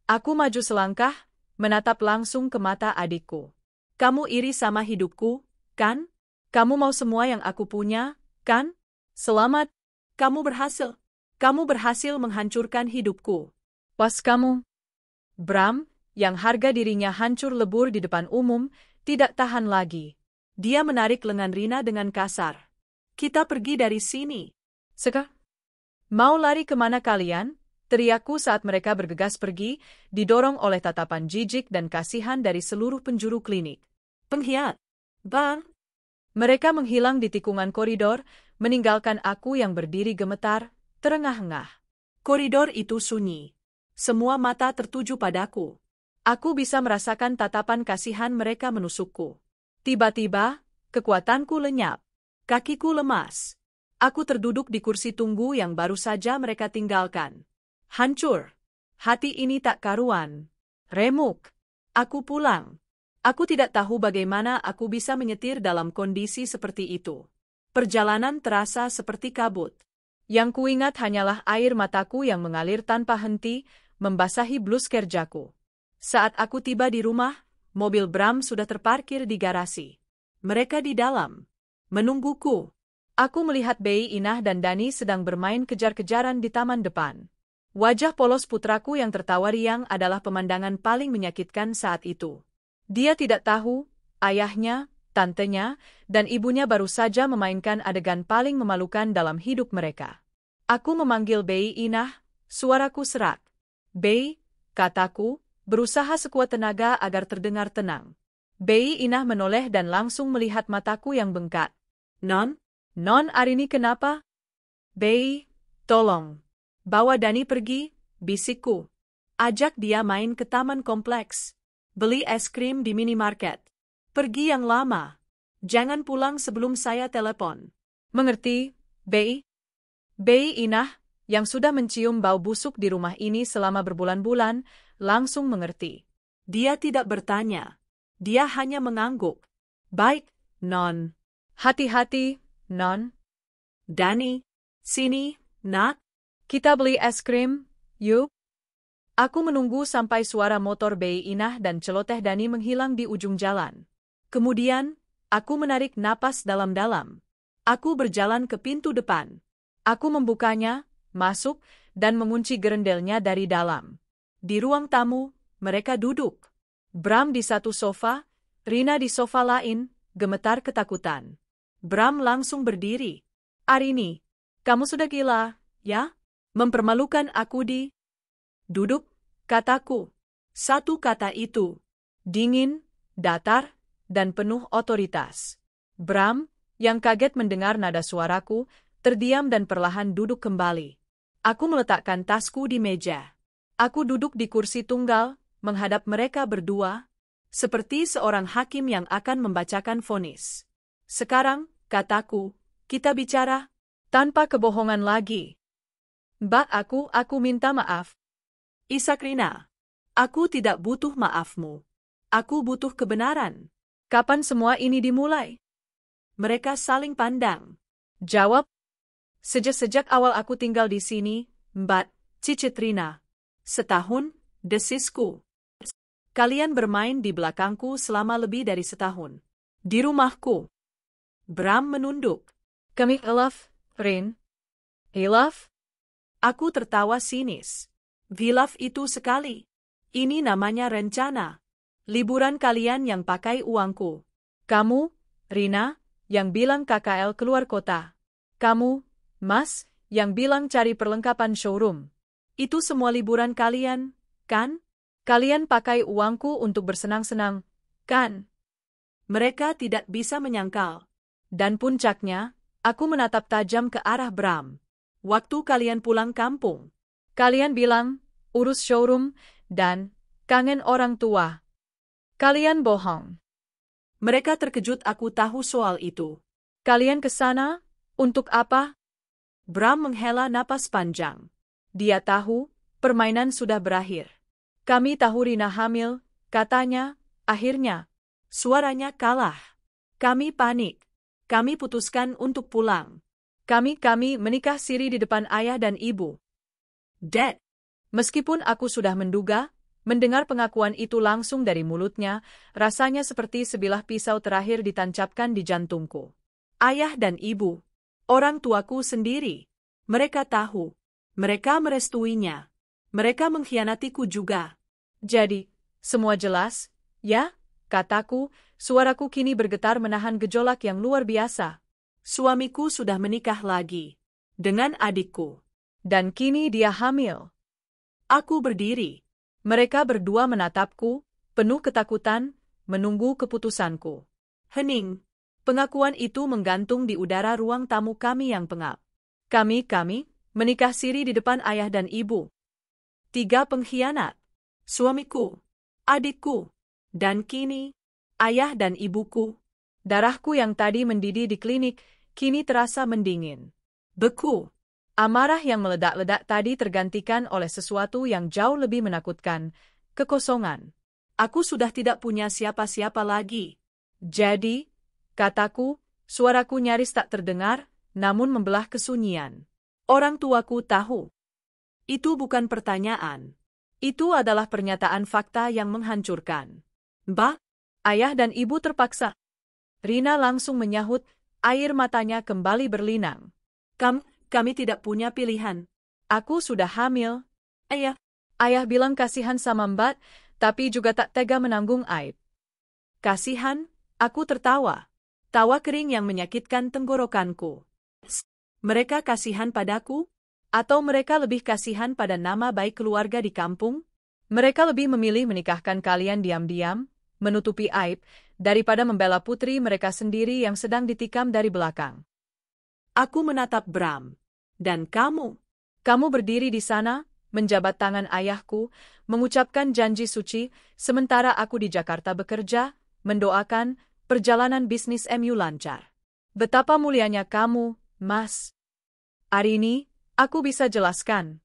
Aku maju selangkah, menatap langsung ke mata adikku. Kamu iri sama hidupku, kan? Kamu mau semua yang aku punya, kan? Selamat, kamu berhasil. Kamu berhasil menghancurkan hidupku. Pas kamu. Bram, yang harga dirinya hancur lebur di depan umum, tidak tahan lagi. Dia menarik lengan Rina dengan kasar. Kita pergi dari sini. Mau lari kemana kalian? Teriakku saat mereka bergegas pergi, didorong oleh tatapan jijik dan kasihan dari seluruh penjuru klinik. Pengkhianat. Bang. Mereka menghilang di tikungan koridor, meninggalkan aku yang berdiri gemetar, terengah-engah. Koridor itu sunyi. Semua mata tertuju padaku. Aku bisa merasakan tatapan kasihan mereka menusukku. Tiba-tiba, kekuatanku lenyap. Kakiku lemas. Aku terduduk di kursi tunggu yang baru saja mereka tinggalkan. Hancur. Hati ini tak karuan. Remuk. Aku pulang. Aku tidak tahu bagaimana aku bisa menyetir dalam kondisi seperti itu. Perjalanan terasa seperti kabut. Yang kuingat hanyalah air mataku yang mengalir tanpa henti, membasahi blus kerjaku. Saat aku tiba di rumah, mobil Bram sudah terparkir di garasi. Mereka di dalam. Menungguku. Aku melihat Bei, Inah dan Dani sedang bermain kejar-kejaran di taman depan. Wajah polos putraku yang tertawa riang adalah pemandangan paling menyakitkan saat itu. Dia tidak tahu, ayahnya, tantenya, dan ibunya baru saja memainkan adegan paling memalukan dalam hidup mereka. Aku memanggil Bei, Inah, suaraku serak. Bei, kataku, berusaha sekuat tenaga agar terdengar tenang. Bei, Inah menoleh dan langsung melihat mataku yang bengkak. Non Arini kenapa? Bei, tolong. Bawa Dani pergi, bisikku. Ajak dia main ke taman kompleks. Beli es krim di minimarket. Pergi yang lama. Jangan pulang sebelum saya telepon. Mengerti, Bei? Bei, Inah, yang sudah mencium bau busuk di rumah ini selama berbulan-bulan, langsung mengerti. Dia tidak bertanya. Dia hanya mengangguk. Baik, Non. Hati-hati, Non. Dani, sini, nak. Kita beli es krim, yuk. Aku menunggu sampai suara motor Bei, Inah dan celoteh Dani menghilang di ujung jalan. Kemudian, aku menarik napas dalam-dalam. Aku berjalan ke pintu depan. Aku membukanya, masuk, dan mengunci gerendelnya dari dalam. Di ruang tamu, mereka duduk. Bram di satu sofa, Rina di sofa lain, gemetar ketakutan. Bram langsung berdiri. Arini, kamu sudah gila, ya? Mempermalukan aku di... Duduk, kataku. Satu kata itu. Dingin, datar, dan penuh otoritas. Bram, yang kaget mendengar nada suaraku, terdiam dan perlahan duduk kembali. Aku meletakkan tasku di meja. Aku duduk di kursi tunggal, menghadap mereka berdua, seperti seorang hakim yang akan membacakan vonis. Sekarang, kataku, kita bicara tanpa kebohongan lagi. Mbak, aku minta maaf. Isakrina, aku tidak butuh maafmu. Aku butuh kebenaran. Kapan semua ini dimulai? Mereka saling pandang. Jawab. Sejak awal aku tinggal di sini, Mbak, cicit Rina. Setahun, desisku. Kalian bermain di belakangku selama lebih dari setahun. Di rumahku. Bram menunduk. Kami hilaf, Rin. Hilaf? Aku tertawa sinis. Hilaf itu sekali. Ini namanya rencana. Liburan kalian yang pakai uangku. Kamu, Rina, yang bilang KKL keluar kota. Kamu, Mas, yang bilang cari perlengkapan showroom. Itu semua liburan kalian, kan? Kalian pakai uangku untuk bersenang-senang, kan? Mereka tidak bisa menyangkal. Dan puncaknya, aku menatap tajam ke arah Bram. Waktu kalian pulang kampung, kalian bilang, urus showroom, dan kangen orang tua. Kalian bohong. Mereka terkejut aku tahu soal itu. Kalian ke sana, untuk apa? Bram menghela napas panjang. Dia tahu, permainan sudah berakhir. Kami tahu Rina hamil, katanya, akhirnya. Suaranya kalah. Kami panik. Kami putuskan untuk pulang. Kami menikah siri di depan ayah dan ibu. Dad. Meskipun aku sudah menduga, mendengar pengakuan itu langsung dari mulutnya, rasanya seperti sebilah pisau terakhir ditancapkan di jantungku. Ayah dan ibu. Orang tuaku sendiri. Mereka tahu. Mereka merestuinya. Mereka mengkhianatiku juga. Jadi, semua jelas, ya? Kataku, suaraku kini bergetar menahan gejolak yang luar biasa. Suamiku sudah menikah lagi. Dengan adikku. Dan kini dia hamil. Aku berdiri. Mereka berdua menatapku, penuh ketakutan, menunggu keputusanku. Hening. Pengakuan itu menggantung di udara ruang tamu kami yang pengap. Kami, menikah siri di depan ayah dan ibu. 3 pengkhianat. Suamiku, adikku, dan kini, ayah dan ibuku. Darahku yang tadi mendidih di klinik, kini terasa mendingin. Beku. Amarah yang meledak-ledak tadi tergantikan oleh sesuatu yang jauh lebih menakutkan, kekosongan. Aku sudah tidak punya siapa-siapa lagi. Jadi, kataku, suaraku nyaris tak terdengar, namun membelah kesunyian. Orang tuaku tahu. Itu bukan pertanyaan. Itu adalah pernyataan fakta yang menghancurkan. Mbak, ayah dan ibu terpaksa. Rina langsung menyahut, air matanya kembali berlinang. Kami tidak punya pilihan. Aku sudah hamil. Ayah bilang kasihan sama Mbak, tapi juga tak tega menanggung aib. Kasihan? Aku tertawa. Tawa kering yang menyakitkan tenggorokanku. Mereka kasihan padaku? Atau mereka lebih kasihan pada nama baik keluarga di kampung? Mereka lebih memilih menikahkan kalian diam-diam, menutupi aib, daripada membela putri mereka sendiri yang sedang ditikam dari belakang. Aku menatap Bram. Dan kamu berdiri di sana, menjabat tangan ayahku, mengucapkan janji suci, sementara aku di Jakarta bekerja, mendoakan perjalanan bisnis MU lancar. Betapa mulianya kamu, Mas. Arini, aku bisa jelaskan.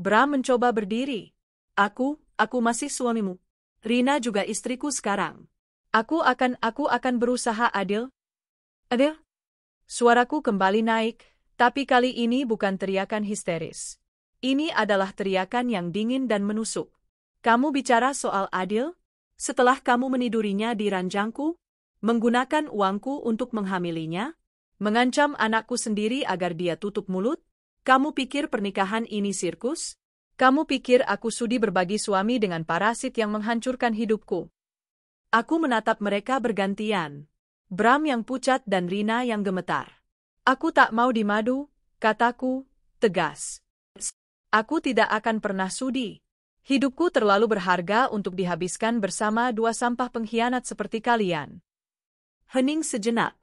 Bram mencoba berdiri. Aku masih suamimu. Rina juga istriku sekarang. Aku akan berusaha adil. Adil? Suaraku kembali naik, tapi kali ini bukan teriakan histeris. Ini adalah teriakan yang dingin dan menusuk. Kamu bicara soal adil? Setelah kamu menidurinya di ranjangku? Menggunakan uangku untuk menghamilinya? Mengancam anakku sendiri agar dia tutup mulut? Kamu pikir pernikahan ini sirkus? Kamu pikir aku sudi berbagi suami dengan parasit yang menghancurkan hidupku? Aku menatap mereka bergantian. Bram yang pucat dan Rina yang gemetar. Aku tak mau dimadu, kataku, tegas. Aku tidak akan pernah sudi. Hidupku terlalu berharga untuk dihabiskan bersama dua sampah pengkhianat seperti kalian. Hening sejenak.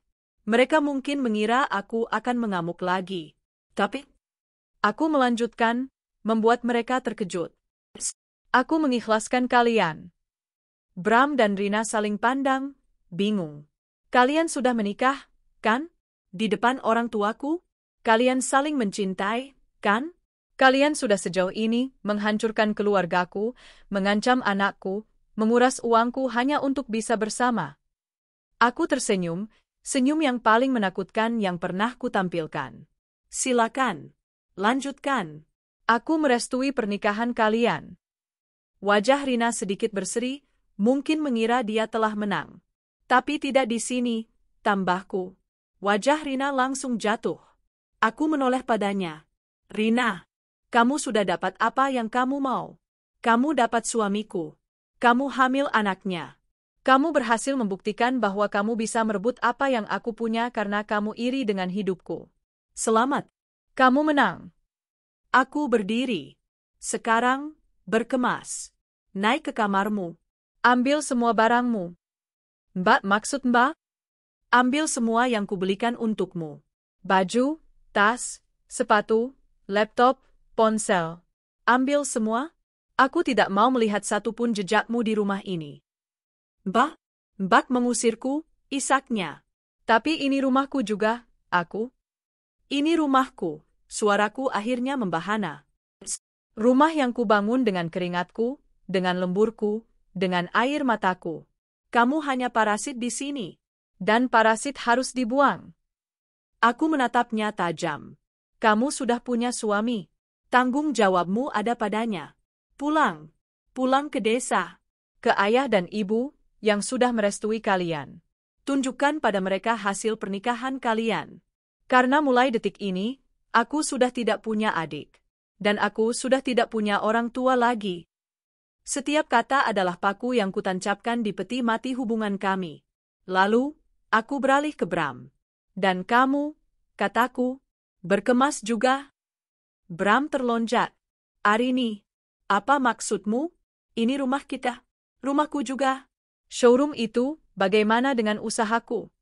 Mereka mungkin mengira aku akan mengamuk lagi. Tapi, aku melanjutkan, membuat mereka terkejut. Aku mengikhlaskan kalian. Bram dan Rina saling pandang, bingung. Kalian sudah menikah, kan? Di depan orang tuaku? Kalian saling mencintai, kan? Kalian sudah sejauh ini menghancurkan keluargaku, mengancam anakku, menguras uangku hanya untuk bisa bersama. Aku tersenyum, senyum yang paling menakutkan yang pernah kutampilkan. Silakan, lanjutkan. Aku merestui pernikahan kalian. Wajah Rina sedikit berseri, mungkin mengira dia telah menang. Tapi tidak di sini, tambahku. Wajah Rina langsung jatuh. Aku menoleh padanya. Rina, kamu sudah dapat apa yang kamu mau. Kamu dapat suamiku. Kamu hamil anaknya. Kamu berhasil membuktikan bahwa kamu bisa merebut apa yang aku punya karena kamu iri dengan hidupku. Selamat. Kamu menang. Aku berdiri. Sekarang, berkemas. Naik ke kamarmu. Ambil semua barangmu. Mbak, maksud Mbak? Ambil semua yang kubelikan untukmu. Baju, tas, sepatu, laptop, ponsel. Ambil semua? Aku tidak mau melihat satupun jejakmu di rumah ini. Mbak mengusirku, isaknya. Tapi ini rumahku juga, aku. Ini rumahku, suaraku akhirnya membahana. Rumah yang kubangun dengan keringatku, dengan lemburku, dengan air mataku. Kamu hanya parasit di sini. Dan parasit harus dibuang. Aku menatapnya tajam. Kamu sudah punya suami. Tanggung jawabmu ada padanya. Pulang. Pulang ke desa. Ke ayah dan ibu yang sudah merestui kalian. Tunjukkan pada mereka hasil pernikahan kalian. Karena mulai detik ini, aku sudah tidak punya adik. Dan aku sudah tidak punya orang tua lagi. Setiap kata adalah paku yang kutancapkan di peti mati hubungan kami. Lalu, aku beralih ke Bram. Dan kamu, kataku, berkemas juga? Bram terlonjak. Arini, apa maksudmu? Ini rumah kita. Rumahku juga. Showroom itu, bagaimana dengan usahaku?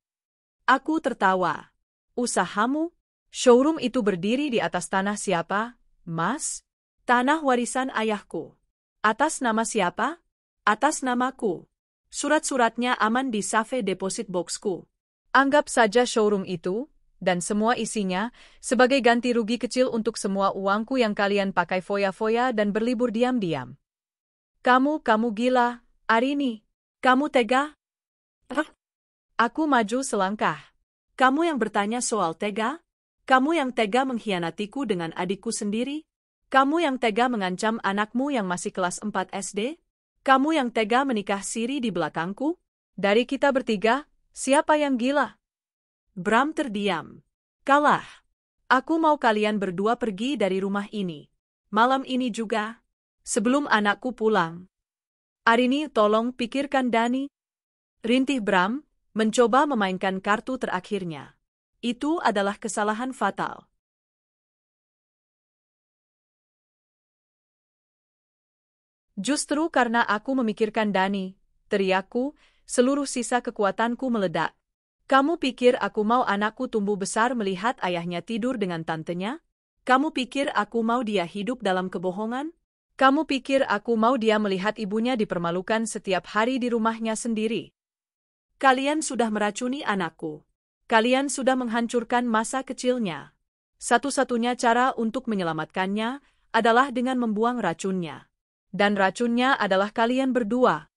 Aku tertawa. Usahamu? Showroom itu berdiri di atas tanah siapa, Mas? Tanah warisan ayahku. Atas nama siapa? Atas namaku. Surat-suratnya aman di safe deposit boxku. Anggap saja showroom itu, dan semua isinya, sebagai ganti rugi kecil untuk semua uangku yang kalian pakai foya-foya dan berlibur diam-diam. Kamu gila, Arini. Kamu tega? Aku maju selangkah. Kamu yang bertanya soal tega? Kamu yang tega mengkhianatiku dengan adikku sendiri? Kamu yang tega mengancam anakmu yang masih kelas 4 SD? Kamu yang tega menikah siri di belakangku? Dari kita bertiga, siapa yang gila? Bram terdiam. Kalah. Aku mau kalian berdua pergi dari rumah ini. Malam ini juga. Sebelum anakku pulang. Arini, tolong pikirkan Dani. Rintih Bram, mencoba memainkan kartu terakhirnya. Itu adalah kesalahan fatal. Justru karena aku memikirkan Dani, teriakku, seluruh sisa kekuatanku meledak. Kamu pikir aku mau anakku tumbuh besar melihat ayahnya tidur dengan tantenya? Kamu pikir aku mau dia hidup dalam kebohongan? Kamu pikir aku mau dia melihat ibunya dipermalukan setiap hari di rumahnya sendiri? Kalian sudah meracuni anakku. Kalian sudah menghancurkan masa kecilnya. Satu-satunya cara untuk menyelamatkannya adalah dengan membuang racunnya. Dan racunnya adalah kalian berdua.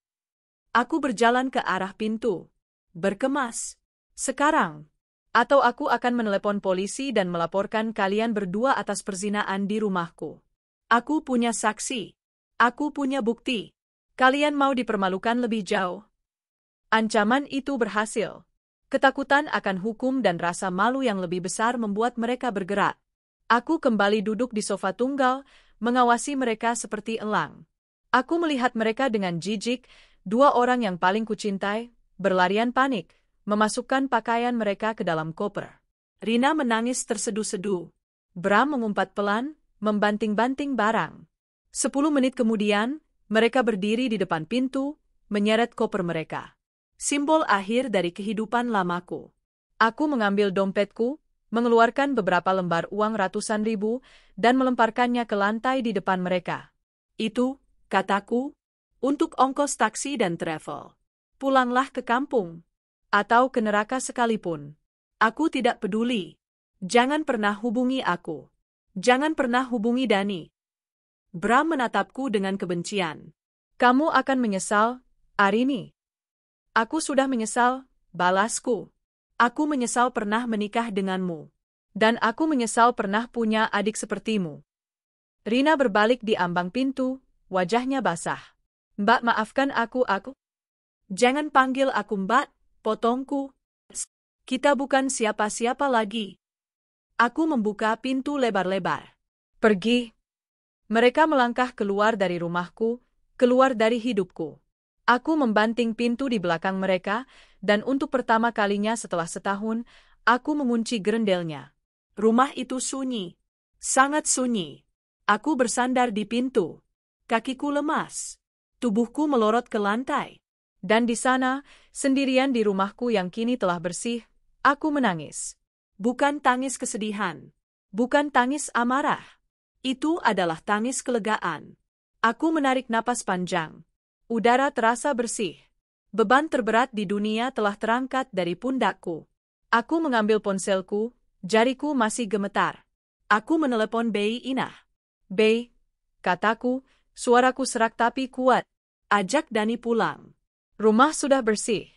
Aku berjalan ke arah pintu. Berkemas. Sekarang. Atau aku akan menelepon polisi dan melaporkan kalian berdua atas perzinaan di rumahku. Aku punya saksi. Aku punya bukti. Kalian mau dipermalukan lebih jauh. Ancaman itu berhasil. Ketakutan akan hukum dan rasa malu yang lebih besar membuat mereka bergerak. Aku kembali duduk di sofa tunggal, mengawasi mereka seperti elang. Aku melihat mereka dengan jijik, dua orang yang paling kucintai, berlarian panik, memasukkan pakaian mereka ke dalam koper. Rina menangis terseduh-seduh. Bram mengumpat pelan, membanting-banting barang. 10 menit kemudian, mereka berdiri di depan pintu, menyeret koper mereka. Simbol akhir dari kehidupan lamaku. Aku mengambil dompetku, mengeluarkan beberapa lembar uang ratusan ribu, dan melemparkannya ke lantai di depan mereka. Itu, kataku, untuk ongkos taksi dan travel. Pulanglah ke kampung. Atau ke neraka sekalipun. Aku tidak peduli. Jangan pernah hubungi aku. Jangan pernah hubungi Dani. Bram menatapku dengan kebencian. Kamu akan menyesal, Arini. Aku sudah menyesal, balasku. Aku menyesal pernah menikah denganmu. Dan aku menyesal pernah punya adik sepertimu. Rina berbalik di ambang pintu, wajahnya basah. Mbak, maafkan aku. Jangan panggil aku Mbak, potongku. Kita bukan siapa-siapa lagi. Aku membuka pintu lebar-lebar. Pergi. Mereka melangkah keluar dari rumahku, keluar dari hidupku. Aku membanting pintu di belakang mereka, dan untuk pertama kalinya setelah setahun, aku mengunci gerendelnya. Rumah itu sunyi. Sangat sunyi. Aku bersandar di pintu. Kakiku lemas. Tubuhku melorot ke lantai. Dan di sana, sendirian di rumahku yang kini telah bersih, aku menangis. Bukan tangis kesedihan. Bukan tangis amarah. Itu adalah tangis kelegaan. Aku menarik napas panjang. Udara terasa bersih. Beban terberat di dunia telah terangkat dari pundakku. Aku mengambil ponselku, jariku masih gemetar. Aku menelepon Bei Inah. Bei, kataku, suaraku serak tapi kuat. Ajak Dani pulang. Rumah sudah bersih.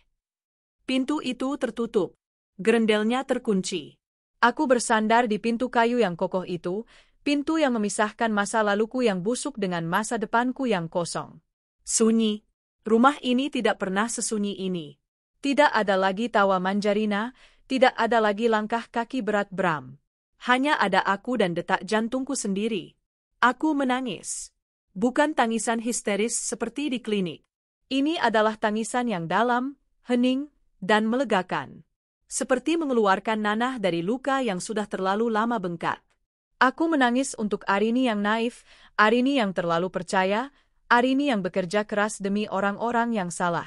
Pintu itu tertutup. Gerendelnya terkunci. Aku bersandar di pintu kayu yang kokoh itu, pintu yang memisahkan masa laluku yang busuk dengan masa depanku yang kosong. Sunyi. Rumah ini tidak pernah sesunyi ini. Tidak ada lagi tawa Manjarina, tidak ada lagi langkah kaki berat Bram. Hanya ada aku dan detak jantungku sendiri. Aku menangis. Bukan tangisan histeris seperti di klinik. Ini adalah tangisan yang dalam, hening, dan melegakan. Seperti mengeluarkan nanah dari luka yang sudah terlalu lama bengkak. Aku menangis untuk Arini yang naif, Arini yang terlalu percaya, Arini yang bekerja keras demi orang-orang yang salah.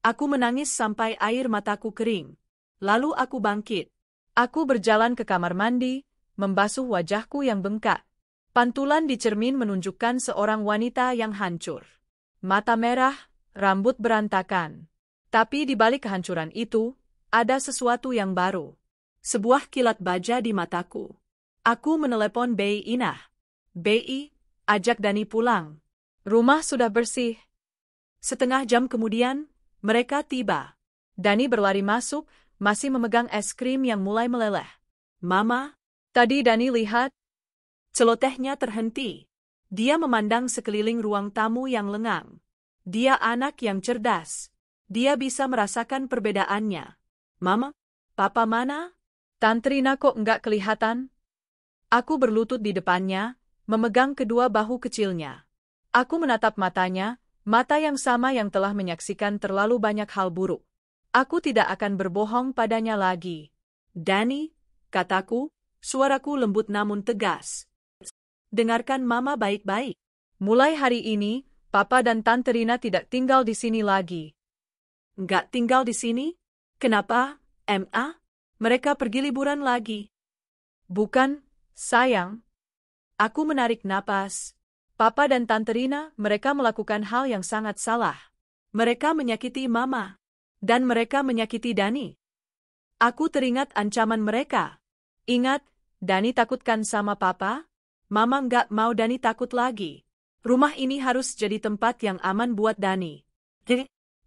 Aku menangis sampai air mataku kering. Lalu aku bangkit. Aku berjalan ke kamar mandi, membasuh wajahku yang bengkak. Pantulan di cermin menunjukkan seorang wanita yang hancur. Mata merah, rambut berantakan. Tapi di balik kehancuran itu, ada sesuatu yang baru. Sebuah kilat baja di mataku. Aku menelepon Bei Inah. Bei, ajak Dani pulang. Rumah sudah bersih. Setengah jam kemudian, mereka tiba. Dani berlari masuk, masih memegang es krim yang mulai meleleh. Mama, tadi Dani lihat. Celotehnya terhenti. Dia memandang sekeliling ruang tamu yang lengang. Dia anak yang cerdas. Dia bisa merasakan perbedaannya. Mama, Papa mana? Tante Rina kok enggak kelihatan? Aku berlutut di depannya, memegang kedua bahu kecilnya. Aku menatap matanya, mata yang sama yang telah menyaksikan terlalu banyak hal buruk. Aku tidak akan berbohong padanya lagi. Dani, kataku, suaraku lembut namun tegas. Dengarkan Mama baik-baik. Mulai hari ini, Papa dan Tante Rina tidak tinggal di sini lagi. Nggak tinggal di sini? Kenapa, Ma? Mereka pergi liburan lagi. Bukan, sayang. Aku menarik napas. Papa dan Tante Rina, mereka melakukan hal yang sangat salah. Mereka menyakiti Mama. Dan mereka menyakiti Dani. Aku teringat ancaman mereka. Ingat, Dani takutkan sama Papa? Mama nggak mau Dani takut lagi. Rumah ini harus jadi tempat yang aman buat Dani.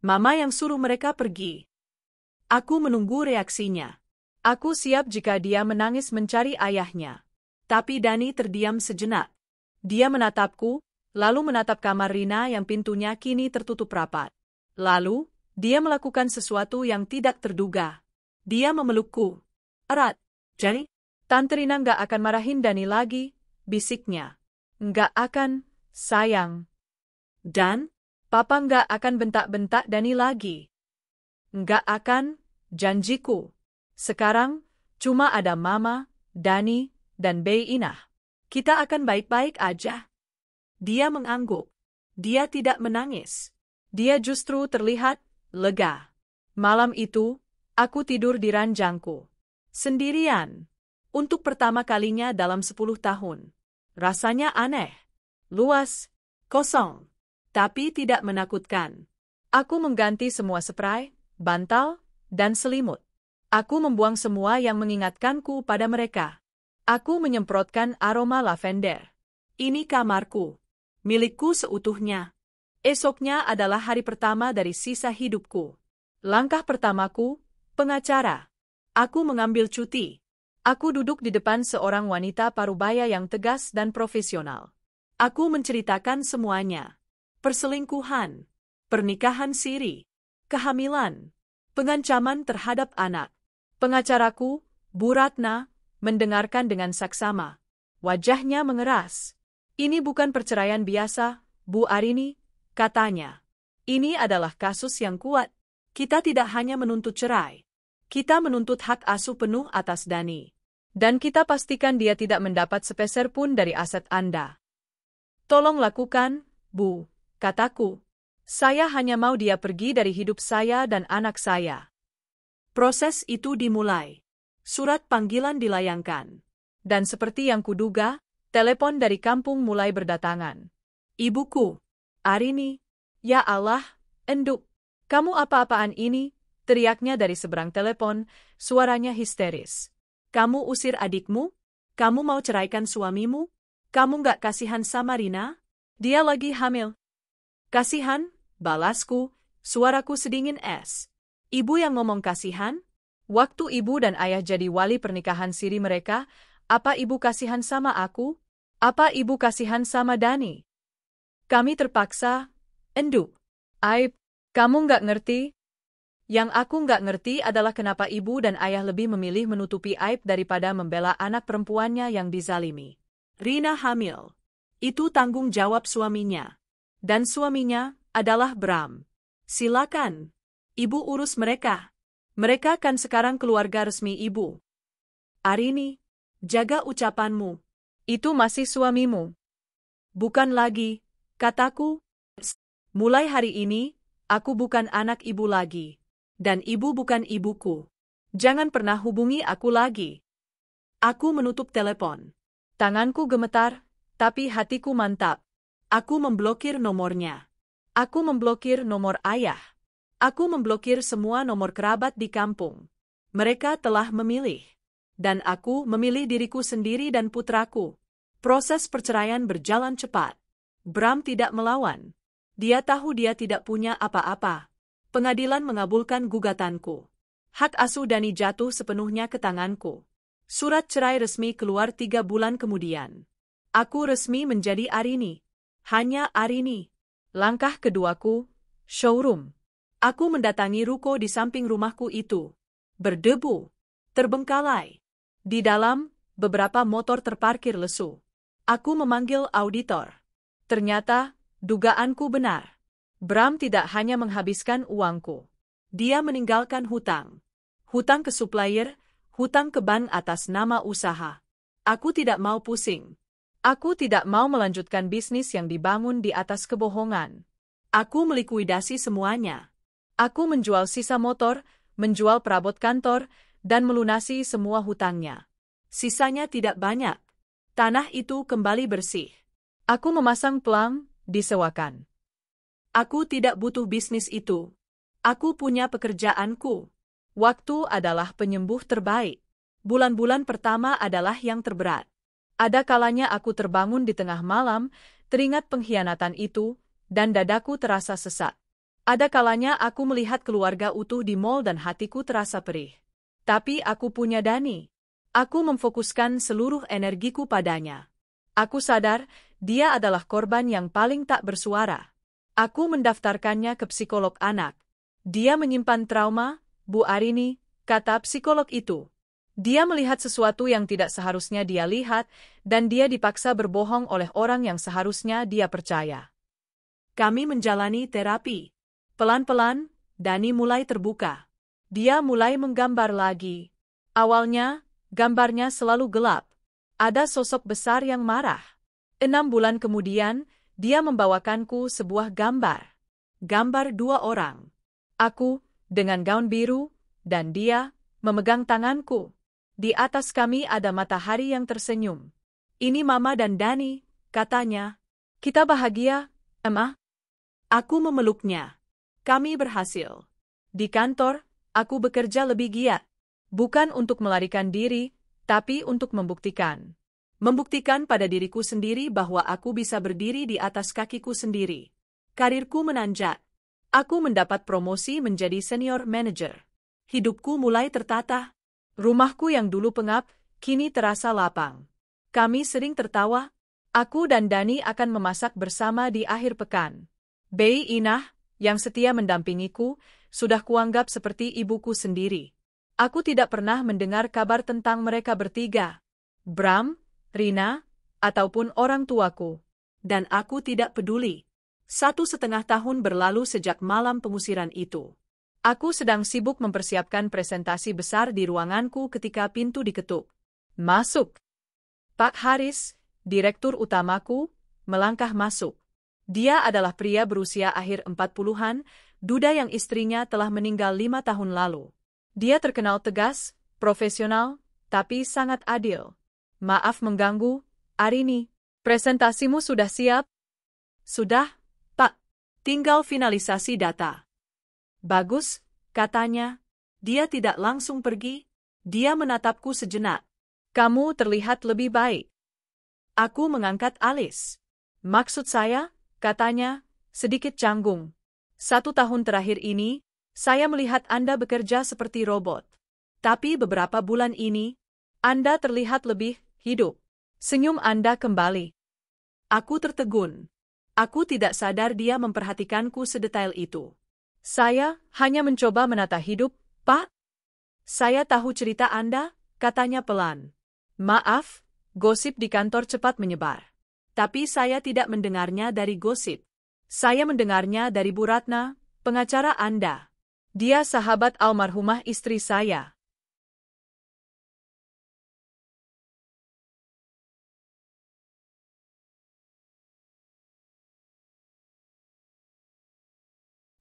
Mama yang suruh mereka pergi. Aku menunggu reaksinya. Aku siap jika dia menangis mencari ayahnya. Tapi Dani terdiam sejenak. Dia menatapku, lalu menatap kamar Rina yang pintunya kini tertutup rapat. Lalu, dia melakukan sesuatu yang tidak terduga. Dia memelukku. Erat. Jadi, Tante Rina nggak akan marahin Dani lagi, bisiknya. Nggak akan, sayang. Dan, Papa nggak akan bentak-bentak Dani lagi. Nggak akan, janjiku. Sekarang, cuma ada Mama, Dani, dan Bei Inah. Kita akan baik-baik aja. Dia mengangguk. Dia tidak menangis. Dia justru terlihat lega. Malam itu, aku tidur di ranjangku. Sendirian. Untuk pertama kalinya dalam 10 tahun. Rasanya aneh. Luas. Kosong. Tapi tidak menakutkan. Aku mengganti semua spray, bantal, dan selimut. Aku membuang semua yang mengingatkanku pada mereka. Aku menyemprotkan aroma lavender. Ini kamarku. Milikku seutuhnya. Esoknya adalah hari pertama dari sisa hidupku. Langkah pertamaku, pengacara. Aku mengambil cuti. Aku duduk di depan seorang wanita parubaya yang tegas dan profesional. Aku menceritakan semuanya. Perselingkuhan, pernikahan siri, kehamilan, pengancaman terhadap anak. Pengacaraku, Bu Ratna, mendengarkan dengan saksama. Wajahnya mengeras. Ini bukan perceraian biasa, Bu Arini, katanya. Ini adalah kasus yang kuat. Kita tidak hanya menuntut cerai. Kita menuntut hak asuh penuh atas Dani. Dan kita pastikan dia tidak mendapat sepeser pun dari aset Anda. Tolong lakukan, Bu, kataku. Saya hanya mau dia pergi dari hidup saya dan anak saya. Proses itu dimulai. Surat panggilan dilayangkan. Dan seperti yang kuduga, telepon dari kampung mulai berdatangan. Ibuku, Arini, ya Allah, Enduk, kamu apa-apaan ini? Teriaknya dari seberang telepon, suaranya histeris. Kamu usir adikmu? Kamu mau ceraikan suamimu? Kamu nggak kasihan sama Rina? Dia lagi hamil. Kasihan, balasku, suaraku sedingin es. Ibu yang ngomong kasihan? Waktu ibu dan ayah jadi wali pernikahan siri mereka, apa ibu kasihan sama aku? Apa ibu kasihan sama Dani? Kami terpaksa, Enduk. Aib, kamu nggak ngerti? Yang aku nggak ngerti adalah kenapa ibu dan ayah lebih memilih menutupi aib daripada membela anak perempuannya yang dizalimi. Rina hamil. Itu tanggung jawab suaminya. Dan suaminya adalah Bram. Silakan. Ibu urus mereka. Mereka kan sekarang keluarga resmi ibu. Arini, jaga ucapanmu. Itu masih suamimu. Bukan lagi, kataku. Mulai hari ini, aku bukan anak ibu lagi. Dan ibu bukan ibuku. Jangan pernah hubungi aku lagi. Aku menutup telepon. Tanganku gemetar, tapi hatiku mantap. Aku memblokir nomornya. Aku memblokir nomor ayah. Aku memblokir semua nomor kerabat di kampung. Mereka telah memilih. Dan aku memilih diriku sendiri dan putraku. Proses perceraian berjalan cepat. Bram tidak melawan. Dia tahu dia tidak punya apa-apa. Pengadilan mengabulkan gugatanku. Hak asuh Dani jatuh sepenuhnya ke tanganku. Surat cerai resmi keluar 3 bulan kemudian. Aku resmi menjadi Arini. Hanya Arini. Langkah keduaku, showroom. Aku mendatangi ruko di samping rumahku itu. Berdebu. Terbengkalai. Di dalam, beberapa motor terparkir lesu. Aku memanggil auditor. Ternyata, dugaanku benar. Bram tidak hanya menghabiskan uangku. Dia meninggalkan hutang. Hutang ke supplier, hutang ke bank atas nama usaha. Aku tidak mau pusing. Aku tidak mau melanjutkan bisnis yang dibangun di atas kebohongan. Aku melikuidasi semuanya. Aku menjual sisa motor, menjual perabot kantor, dan melunasi semua hutangnya. Sisanya tidak banyak. Tanah itu kembali bersih. Aku memasang pelang, disewakan. Aku tidak butuh bisnis itu. Aku punya pekerjaanku. Waktu adalah penyembuh terbaik. Bulan-bulan pertama adalah yang terberat. Ada kalanya aku terbangun di tengah malam, teringat pengkhianatan itu, dan dadaku terasa sesak. Ada kalanya aku melihat keluarga utuh di mall dan hatiku terasa perih. Tapi aku punya Dani. Aku memfokuskan seluruh energiku padanya. Aku sadar, dia adalah korban yang paling tak bersuara. Aku mendaftarkannya ke psikolog anak. Dia menyimpan trauma, Bu Arini, kata psikolog itu. Dia melihat sesuatu yang tidak seharusnya dia lihat, dan dia dipaksa berbohong oleh orang yang seharusnya dia percaya. Kami menjalani terapi. Pelan-pelan, Dani mulai terbuka. Dia mulai menggambar lagi. Awalnya, gambarnya selalu gelap. Ada sosok besar yang marah. 6 bulan kemudian, dia membawakanku sebuah gambar. Gambar 2 orang. Aku, dengan gaun biru, dan dia, memegang tanganku. Di atas kami ada matahari yang tersenyum. Ini Mama dan Dani, katanya. Kita bahagia, Emma. Aku memeluknya. Kami berhasil. Di kantor, aku bekerja lebih giat. Bukan untuk melarikan diri, tapi untuk membuktikan. Membuktikan pada diriku sendiri bahwa aku bisa berdiri di atas kakiku sendiri. Karirku menanjak. Aku mendapat promosi menjadi senior manager. Hidupku mulai tertata. Rumahku yang dulu pengap, kini terasa lapang. Kami sering tertawa. Aku dan Dani akan memasak bersama di akhir pekan. Bei Inah, yang setia mendampingiku, sudah kuanggap seperti ibuku sendiri. Aku tidak pernah mendengar kabar tentang mereka bertiga. Bram, Rina, ataupun orang tuaku. Dan aku tidak peduli. 1,5 tahun berlalu sejak malam pengusiran itu. Aku sedang sibuk mempersiapkan presentasi besar di ruanganku ketika pintu diketuk. Masuk. Pak Haris, direktur utamaku, melangkah masuk. Dia adalah pria berusia akhir 40-an, duda yang istrinya telah meninggal 5 tahun lalu. Dia terkenal tegas, profesional, tapi sangat adil. Maaf mengganggu, Arini. Presentasimu sudah siap? Sudah, Pak. Tinggal finalisasi data. Bagus, katanya. Dia tidak langsung pergi. Dia menatapku sejenak. Kamu terlihat lebih baik. Aku mengangkat alis. Maksud saya, katanya, sedikit canggung. 1 tahun terakhir ini, saya melihat Anda bekerja seperti robot. Tapi beberapa bulan ini, Anda terlihat lebih hidup. Senyum Anda kembali. Aku tertegun. Aku tidak sadar dia memperhatikanku sedetail itu. Saya hanya mencoba menata hidup, Pak. Saya tahu cerita Anda, katanya pelan. Maaf, gosip di kantor cepat menyebar. Tapi saya tidak mendengarnya dari gosip. Saya mendengarnya dari Bu Ratna, pengacara Anda. Dia sahabat almarhumah istri saya.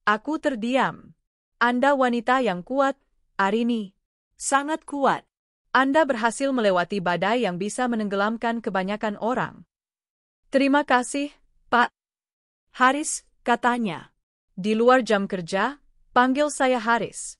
Aku terdiam. Anda wanita yang kuat, Arini. Sangat kuat. Anda berhasil melewati badai yang bisa menenggelamkan kebanyakan orang. Terima kasih, Pak. Haris, katanya. Di luar jam kerja, panggil saya Haris.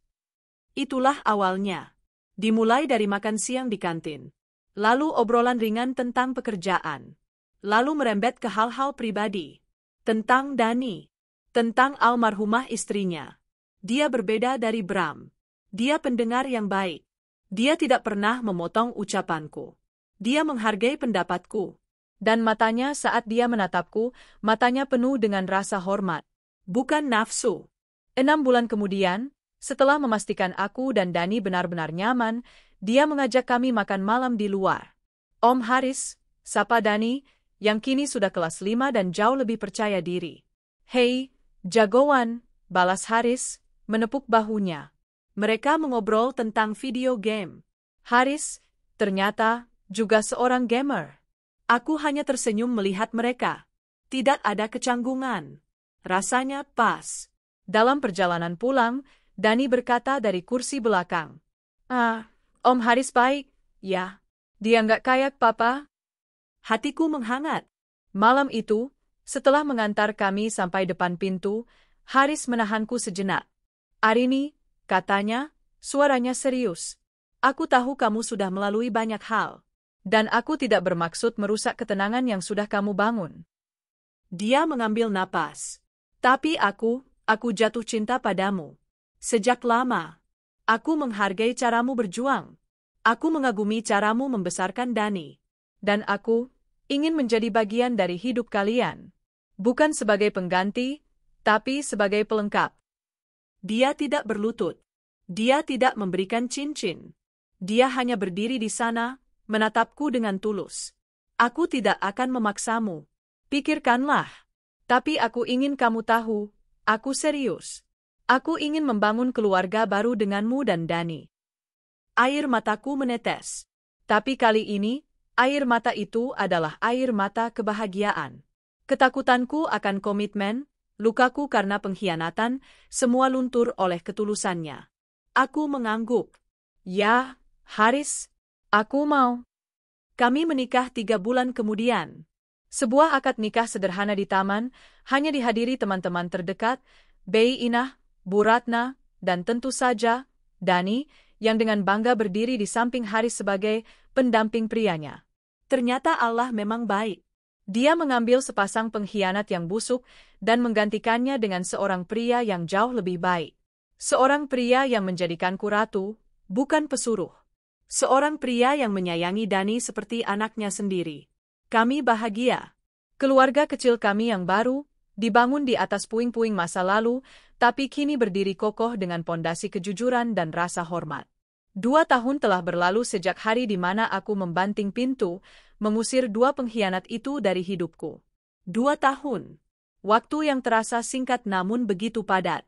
Itulah awalnya. Dimulai dari makan siang di kantin. Lalu obrolan ringan tentang pekerjaan. Lalu merembet ke hal-hal pribadi. Tentang Dani. Tentang almarhumah istrinya. Dia berbeda dari Bram. Dia pendengar yang baik. Dia tidak pernah memotong ucapanku. Dia menghargai pendapatku. Dan matanya saat dia menatapku, matanya penuh dengan rasa hormat. Bukan nafsu. 6 bulan kemudian, setelah memastikan aku dan Dani benar-benar nyaman, dia mengajak kami makan malam di luar. Om Haris, sapa Dani, yang kini sudah kelas 5 dan jauh lebih percaya diri. Hei, jagoan, balas Haris, menepuk bahunya. Mereka mengobrol tentang video game. Haris, ternyata, juga seorang gamer. Aku hanya tersenyum melihat mereka. Tidak ada kecanggungan. Rasanya pas. Dalam perjalanan pulang, Dani berkata dari kursi belakang. Om Haris baik, ya. Dia nggak kayak Papa. Hatiku menghangat. Malam itu, setelah mengantar kami sampai depan pintu, Haris menahanku sejenak. Arini, katanya, suaranya serius. Aku tahu kamu sudah melalui banyak hal. Dan aku tidak bermaksud merusak ketenangan yang sudah kamu bangun. Dia mengambil napas. Tapi aku jatuh cinta padamu. Sejak lama. Aku menghargai caramu berjuang. Aku mengagumi caramu membesarkan Dani. Dan aku ingin menjadi bagian dari hidup kalian. Bukan sebagai pengganti, tapi sebagai pelengkap. Dia tidak berlutut. Dia tidak memberikan cincin. Dia hanya berdiri di sana, menatapku dengan tulus. Aku tidak akan memaksamu. Pikirkanlah. Tapi aku ingin kamu tahu, aku serius. Aku ingin membangun keluarga baru denganmu dan Dani. Air mataku menetes. Tapi kali ini, Air mata itu adalah air mata kebahagiaan. Ketakutanku akan komitmen, lukaku karena pengkhianatan, semua luntur oleh ketulusannya. Aku mengangguk. Ya, Haris, aku mau. Kami menikah 3 bulan kemudian. Sebuah akad nikah sederhana di taman, hanya dihadiri teman-teman terdekat, Bei Inah, Bu Ratna, dan tentu saja, Dani, yang dengan bangga berdiri di samping Haris sebagai pendamping prianya. Ternyata Allah memang baik. Dia mengambil sepasang pengkhianat yang busuk dan menggantikannya dengan seorang pria yang jauh lebih baik. Seorang pria yang menjadikanku ratu, bukan pesuruh. Seorang pria yang menyayangi Dani seperti anaknya sendiri. Kami bahagia. Keluarga kecil kami yang baru, dibangun di atas puing-puing masa lalu, tapi kini berdiri kokoh dengan pondasi kejujuran dan rasa hormat. 2 tahun telah berlalu sejak hari di mana aku membanting pintu, mengusir 2 pengkhianat itu dari hidupku. 2 tahun. Waktu yang terasa singkat namun begitu padat.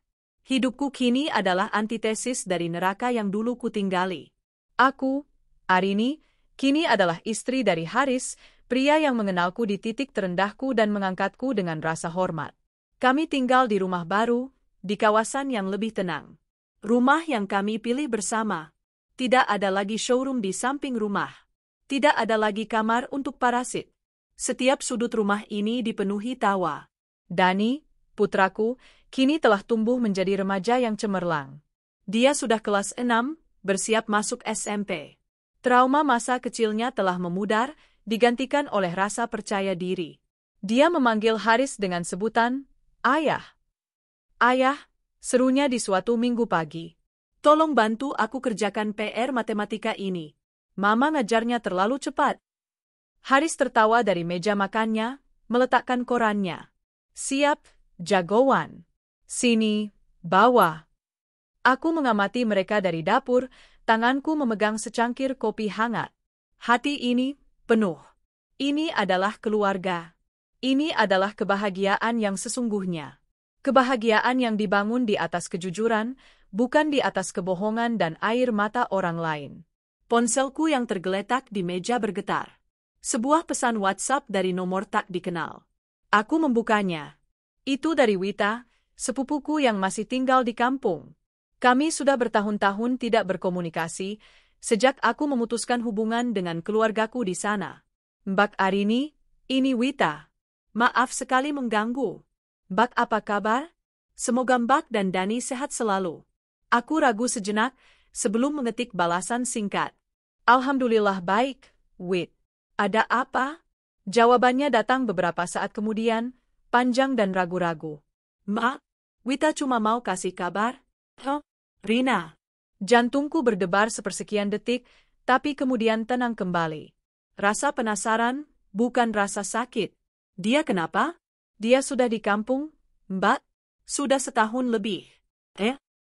Hidupku kini adalah antitesis dari neraka yang dulu kutinggali. Aku, Arini, kini adalah istri dari Haris, pria yang mengenalku di titik terendahku dan mengangkatku dengan rasa hormat. Kami tinggal di rumah baru, di kawasan yang lebih tenang. Rumah yang kami pilih bersama. Tidak ada lagi showroom di samping rumah. Tidak ada lagi kamar untuk parasit. Setiap sudut rumah ini dipenuhi tawa. Dani, putraku, kini telah tumbuh menjadi remaja yang cemerlang. Dia sudah kelas 6, bersiap masuk SMP. Trauma masa kecilnya telah memudar, digantikan oleh rasa percaya diri. Dia memanggil Haris dengan sebutan, Ayah. Ayah, serunya di suatu minggu pagi. Tolong bantu aku kerjakan PR matematika ini. Mama ngajarnya terlalu cepat. Haris tertawa dari meja makannya, meletakkan korannya. Siap, jagoan. Sini, bawa. Aku mengamati mereka dari dapur, tanganku memegang secangkir kopi hangat. Hati ini penuh. Ini adalah keluarga. Ini adalah kebahagiaan yang sesungguhnya. Kebahagiaan yang dibangun di atas kejujuran, bukan di atas kebohongan dan air mata orang lain. Ponselku yang tergeletak di meja bergetar. Sebuah pesan WhatsApp dari nomor tak dikenal. Aku membukanya. Itu dari Wita, sepupuku yang masih tinggal di kampung. Kami sudah bertahun-tahun tidak berkomunikasi, sejak aku memutuskan hubungan dengan keluargaku di sana. Mbak Arini, ini Wita. Maaf sekali mengganggu. Mbak apa kabar? Semoga Mbak dan Dani sehat selalu. Aku ragu sejenak sebelum mengetik balasan singkat. Alhamdulillah baik, Wit. Ada apa? Jawabannya datang beberapa saat kemudian, panjang dan ragu-ragu. Ma, Wita cuma mau kasih kabar. Rina. Jantungku berdebar sepersekian detik, tapi kemudian tenang kembali. Rasa penasaran, bukan rasa sakit. Dia kenapa? Dia sudah di kampung, Mbak? Sudah setahun lebih.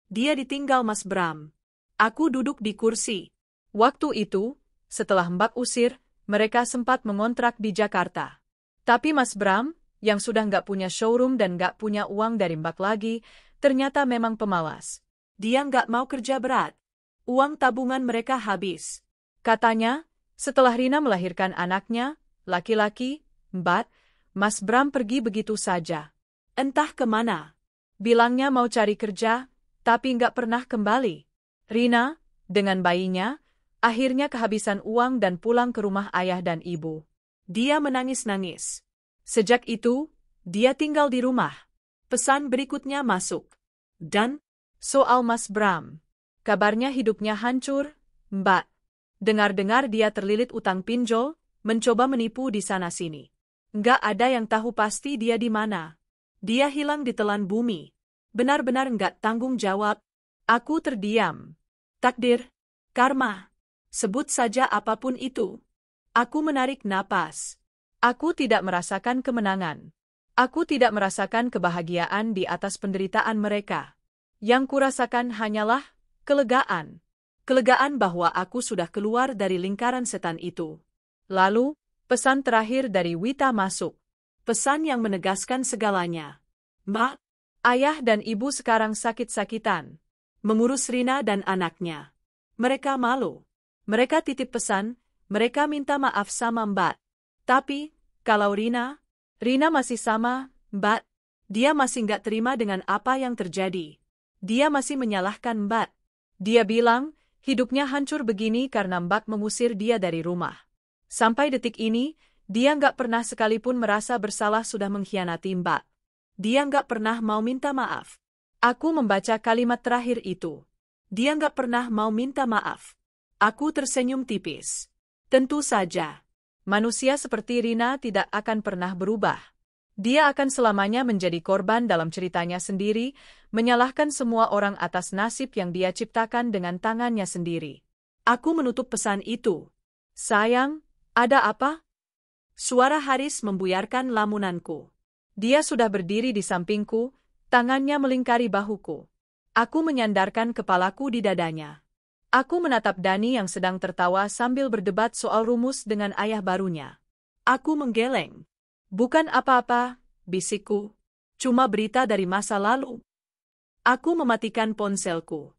Dia ditinggal Mas Bram. Aku duduk di kursi. Waktu itu, setelah Mbak usir, mereka sempat mengontrak di Jakarta. Tapi Mas Bram, yang sudah nggak punya showroom dan nggak punya uang dari Mbak lagi, ternyata memang pemalas. Dia nggak mau kerja berat. Uang tabungan mereka habis. Katanya, setelah Rina melahirkan anaknya, laki-laki, Mbak, Mas Bram pergi begitu saja. Entah kemana. Bilangnya mau cari kerja, tapi nggak pernah kembali. Rina, dengan bayinya, akhirnya kehabisan uang dan pulang ke rumah ayah dan ibu. Dia menangis-nangis. Sejak itu, dia tinggal di rumah. Pesan berikutnya masuk. Dan, soal Mas Bram. Kabarnya hidupnya hancur, Mbak. Dengar-dengar dia terlilit utang pinjol, mencoba menipu di sana-sini. Nggak ada yang tahu pasti dia di mana. Dia hilang di telan bumi. Benar-benar nggak tanggung jawab. Aku terdiam. Takdir, karma. Sebut saja apapun itu. Aku menarik napas. Aku tidak merasakan kemenangan. Aku tidak merasakan kebahagiaan di atas penderitaan mereka. Yang kurasakan hanyalah kelegaan. Kelegaan bahwa aku sudah keluar dari lingkaran setan itu. Lalu, pesan terakhir dari Wita masuk. Pesan yang menegaskan segalanya. Mbak, ayah dan ibu sekarang sakit-sakitan. Mengurus Rina dan anaknya. Mereka malu. Mereka titip pesan, Mereka minta maaf sama Mbak. Tapi, kalau Rina masih sama, Mbak. Dia masih nggak terima dengan apa yang terjadi. Dia masih menyalahkan Mbak. Dia bilang, hidupnya hancur begini karena Mbak mengusir dia dari rumah. Sampai detik ini, dia nggak pernah sekalipun merasa bersalah sudah mengkhianati Mbak. Dia nggak pernah mau minta maaf. Aku membaca kalimat terakhir itu. Dia nggak pernah mau minta maaf. Aku tersenyum tipis. Tentu saja. Manusia seperti Rina tidak akan pernah berubah. Dia akan selamanya menjadi korban dalam ceritanya sendiri, menyalahkan semua orang atas nasib yang dia ciptakan dengan tangannya sendiri. Aku menutup pesan itu. Sayang, ada apa? Suara Haris membuyarkan lamunanku. Dia sudah berdiri di sampingku, tangannya melingkari bahuku. Aku menyandarkan kepalaku di dadanya. Aku menatap Dani yang sedang tertawa sambil berdebat soal rumus dengan ayah barunya. Aku menggeleng. Bukan apa-apa, bisikku. Cuma berita dari masa lalu. Aku mematikan ponselku.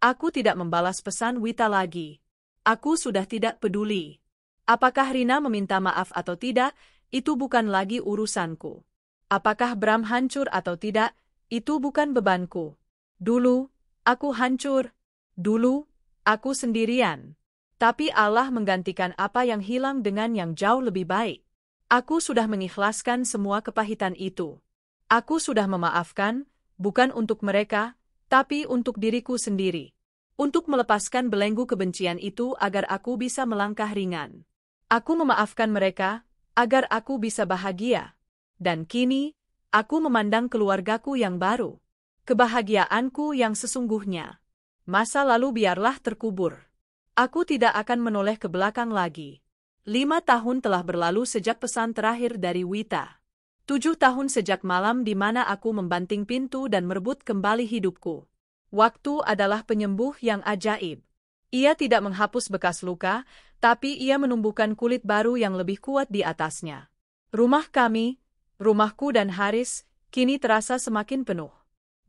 Aku tidak membalas pesan Wita lagi. Aku sudah tidak peduli. Apakah Rina meminta maaf atau tidak, itu bukan lagi urusanku. Apakah Bram hancur atau tidak, itu bukan bebanku. Dulu, aku hancur. Dulu, aku sendirian. Tapi Allah menggantikan apa yang hilang dengan yang jauh lebih baik. Aku sudah mengikhlaskan semua kepahitan itu. Aku sudah memaafkan, bukan untuk mereka, tapi untuk diriku sendiri. Untuk melepaskan belenggu kebencian itu agar aku bisa melangkah ringan. Aku memaafkan mereka, agar aku bisa bahagia. Dan kini, aku memandang keluargaku yang baru. Kebahagiaanku yang sesungguhnya. Masa lalu biarlah terkubur. Aku tidak akan menoleh ke belakang lagi. 5 tahun telah berlalu sejak pesan terakhir dari Wita. 7 tahun sejak malam di mana aku membanting pintu dan merebut kembali hidupku. Waktu adalah penyembuh yang ajaib. Ia tidak menghapus bekas luka, tapi ia menumbuhkan kulit baru yang lebih kuat di atasnya. Rumah kami, rumahku dan Haris, kini terasa semakin penuh.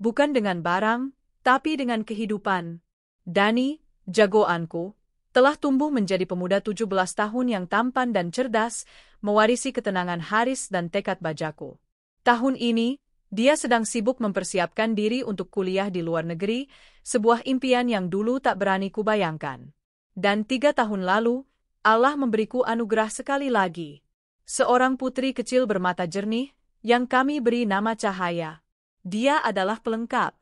Bukan dengan barang, tapi dengan kehidupan. Dani, jagoanku, telah tumbuh menjadi pemuda 17 tahun yang tampan dan cerdas, mewarisi ketenangan Haris dan tekad bajaku. Tahun ini, dia sedang sibuk mempersiapkan diri untuk kuliah di luar negeri, sebuah impian yang dulu tak berani kubayangkan. Dan 3 tahun lalu, Allah memberiku anugerah sekali lagi. Seorang putri kecil bermata jernih, yang kami beri nama Cahaya. Dia adalah pelengkap.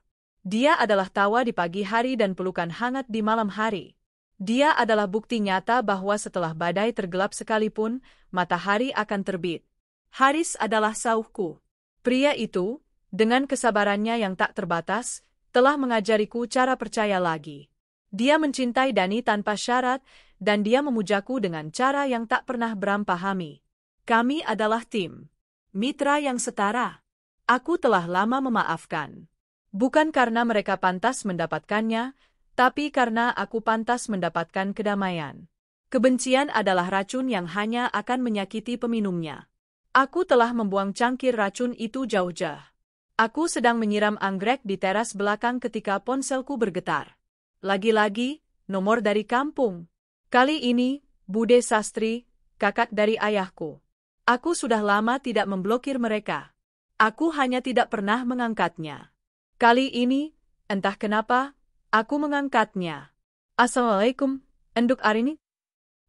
Dia adalah tawa di pagi hari dan pelukan hangat di malam hari. Dia adalah bukti nyata bahwa setelah badai tergelap sekalipun, matahari akan terbit. Haris adalah sauhku. Pria itu, dengan kesabarannya yang tak terbatas, telah mengajariku cara percaya lagi. Dia mencintai Dani tanpa syarat, dan dia memujaku dengan cara yang tak pernah Bram pahami. Kami adalah tim. Mitra yang setara. Aku telah lama memaafkan. Bukan karena mereka pantas mendapatkannya, tapi karena aku pantas mendapatkan kedamaian. Kebencian adalah racun yang hanya akan menyakiti peminumnya. Aku telah membuang cangkir racun itu jauh-jauh. Aku sedang menyiram anggrek di teras belakang ketika ponselku bergetar. Lagi-lagi, nomor dari kampung. Kali ini, Bude Sastri, kakak dari ayahku. Aku sudah lama tidak memblokir mereka. Aku hanya tidak pernah mengangkatnya. Kali ini, entah kenapa, aku mengangkatnya. Assalamualaikum, Enduk Arini.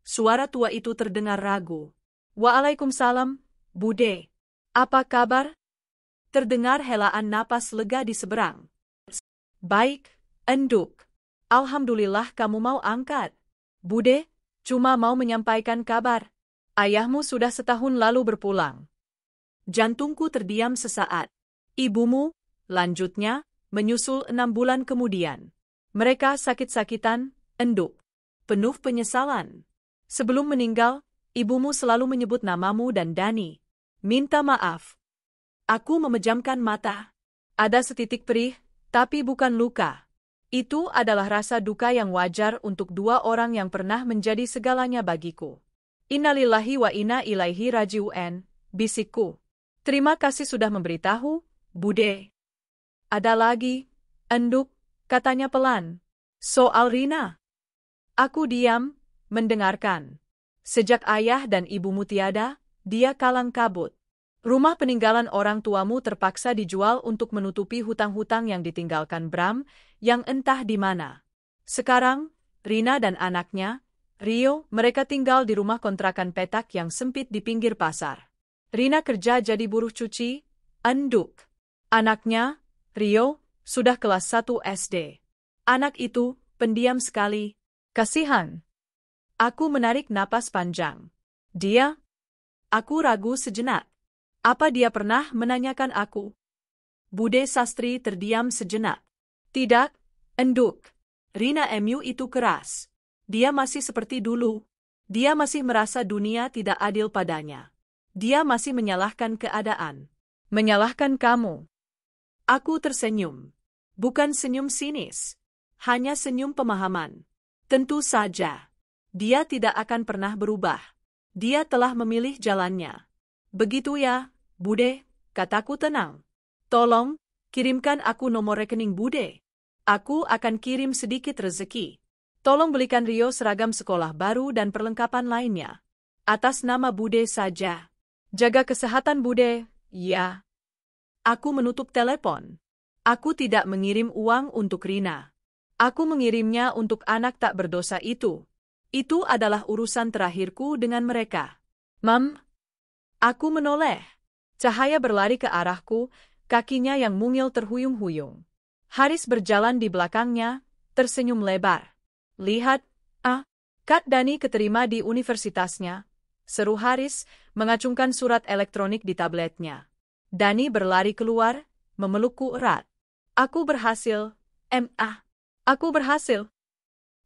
Suara tua itu terdengar ragu. Waalaikumsalam, Bude. Apa kabar? Terdengar helaan napas lega di seberang. Baik, Enduk. Alhamdulillah kamu mau angkat. Bude, cuma mau menyampaikan kabar. Ayahmu sudah setahun lalu berpulang. Jantungku terdiam sesaat. Ibumu, lanjutnya, menyusul 6 bulan kemudian. Mereka sakit-sakitan, Enduk. Penuh penyesalan. Sebelum meninggal, ibumu selalu menyebut namamu dan Dani. Minta maaf. Aku memejamkan mata. Ada setitik perih, tapi bukan luka. Itu adalah rasa duka yang wajar untuk 2 orang yang pernah menjadi segalanya bagiku. Innalillahi wa inna ilaihi raji'un, bisikku. Terima kasih sudah memberitahu, Bude. Ada lagi, Enduk, katanya pelan. Soal Rina. Aku diam, mendengarkan. Sejak ayah dan ibumu tiada, dia kalang kabut. Rumah peninggalan orang tuamu terpaksa dijual untuk menutupi hutang-hutang yang ditinggalkan Bram, yang entah di mana. Sekarang, Rina dan anaknya, Rio, mereka tinggal di rumah kontrakan petak yang sempit di pinggir pasar. Rina kerja jadi buruh cuci, anduk. Anaknya, Rio, sudah kelas 1 SD. Anak itu, pendiam sekali. Kasihan. Aku menarik napas panjang. Dia? Aku ragu sejenak. Apa dia pernah menanyakan aku? Bude Sastri terdiam sejenak. Tidak, enduk. Rina MU itu keras. Dia masih seperti dulu. Dia masih merasa dunia tidak adil padanya. Dia masih menyalahkan keadaan. Menyalahkan kamu. Aku tersenyum. Bukan senyum sinis. Hanya senyum pemahaman. Tentu saja. Dia tidak akan pernah berubah. Dia telah memilih jalannya. Begitu ya, Bude, kataku tenang. Tolong, kirimkan aku nomor rekening Bude. Aku akan kirim sedikit rezeki. Tolong belikan Rio seragam sekolah baru dan perlengkapan lainnya. Atas nama Bude saja. Jaga kesehatan Bude, ya. Aku menutup telepon. Aku tidak mengirim uang untuk Rina. Aku mengirimnya untuk anak tak berdosa itu. Itu adalah urusan terakhirku dengan mereka. Mam. Aku menoleh. Cahaya berlari ke arahku, kakinya yang mungil terhuyung-huyung. Haris berjalan di belakangnya, tersenyum lebar. Lihat, Kak Dani keterima di universitasnya, seru Haris, mengacungkan surat elektronik di tabletnya. Dani berlari keluar, memelukku erat. Aku berhasil, Aku berhasil.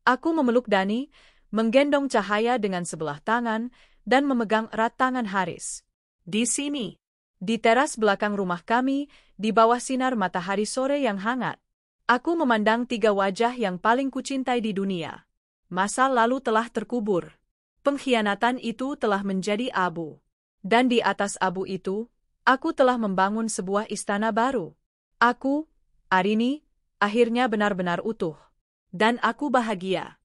Aku memeluk Dani, menggendong Cahaya dengan sebelah tangan, dan memegang erat tangan Haris. Di sini. Di teras belakang rumah kami, di bawah sinar matahari sore yang hangat, aku memandang 3 wajah yang paling kucintai di dunia. Masa lalu telah terkubur. Pengkhianatan itu telah menjadi abu. Dan di atas abu itu, aku telah membangun sebuah istana baru. Aku, Arini, akhirnya benar-benar utuh. Dan aku bahagia.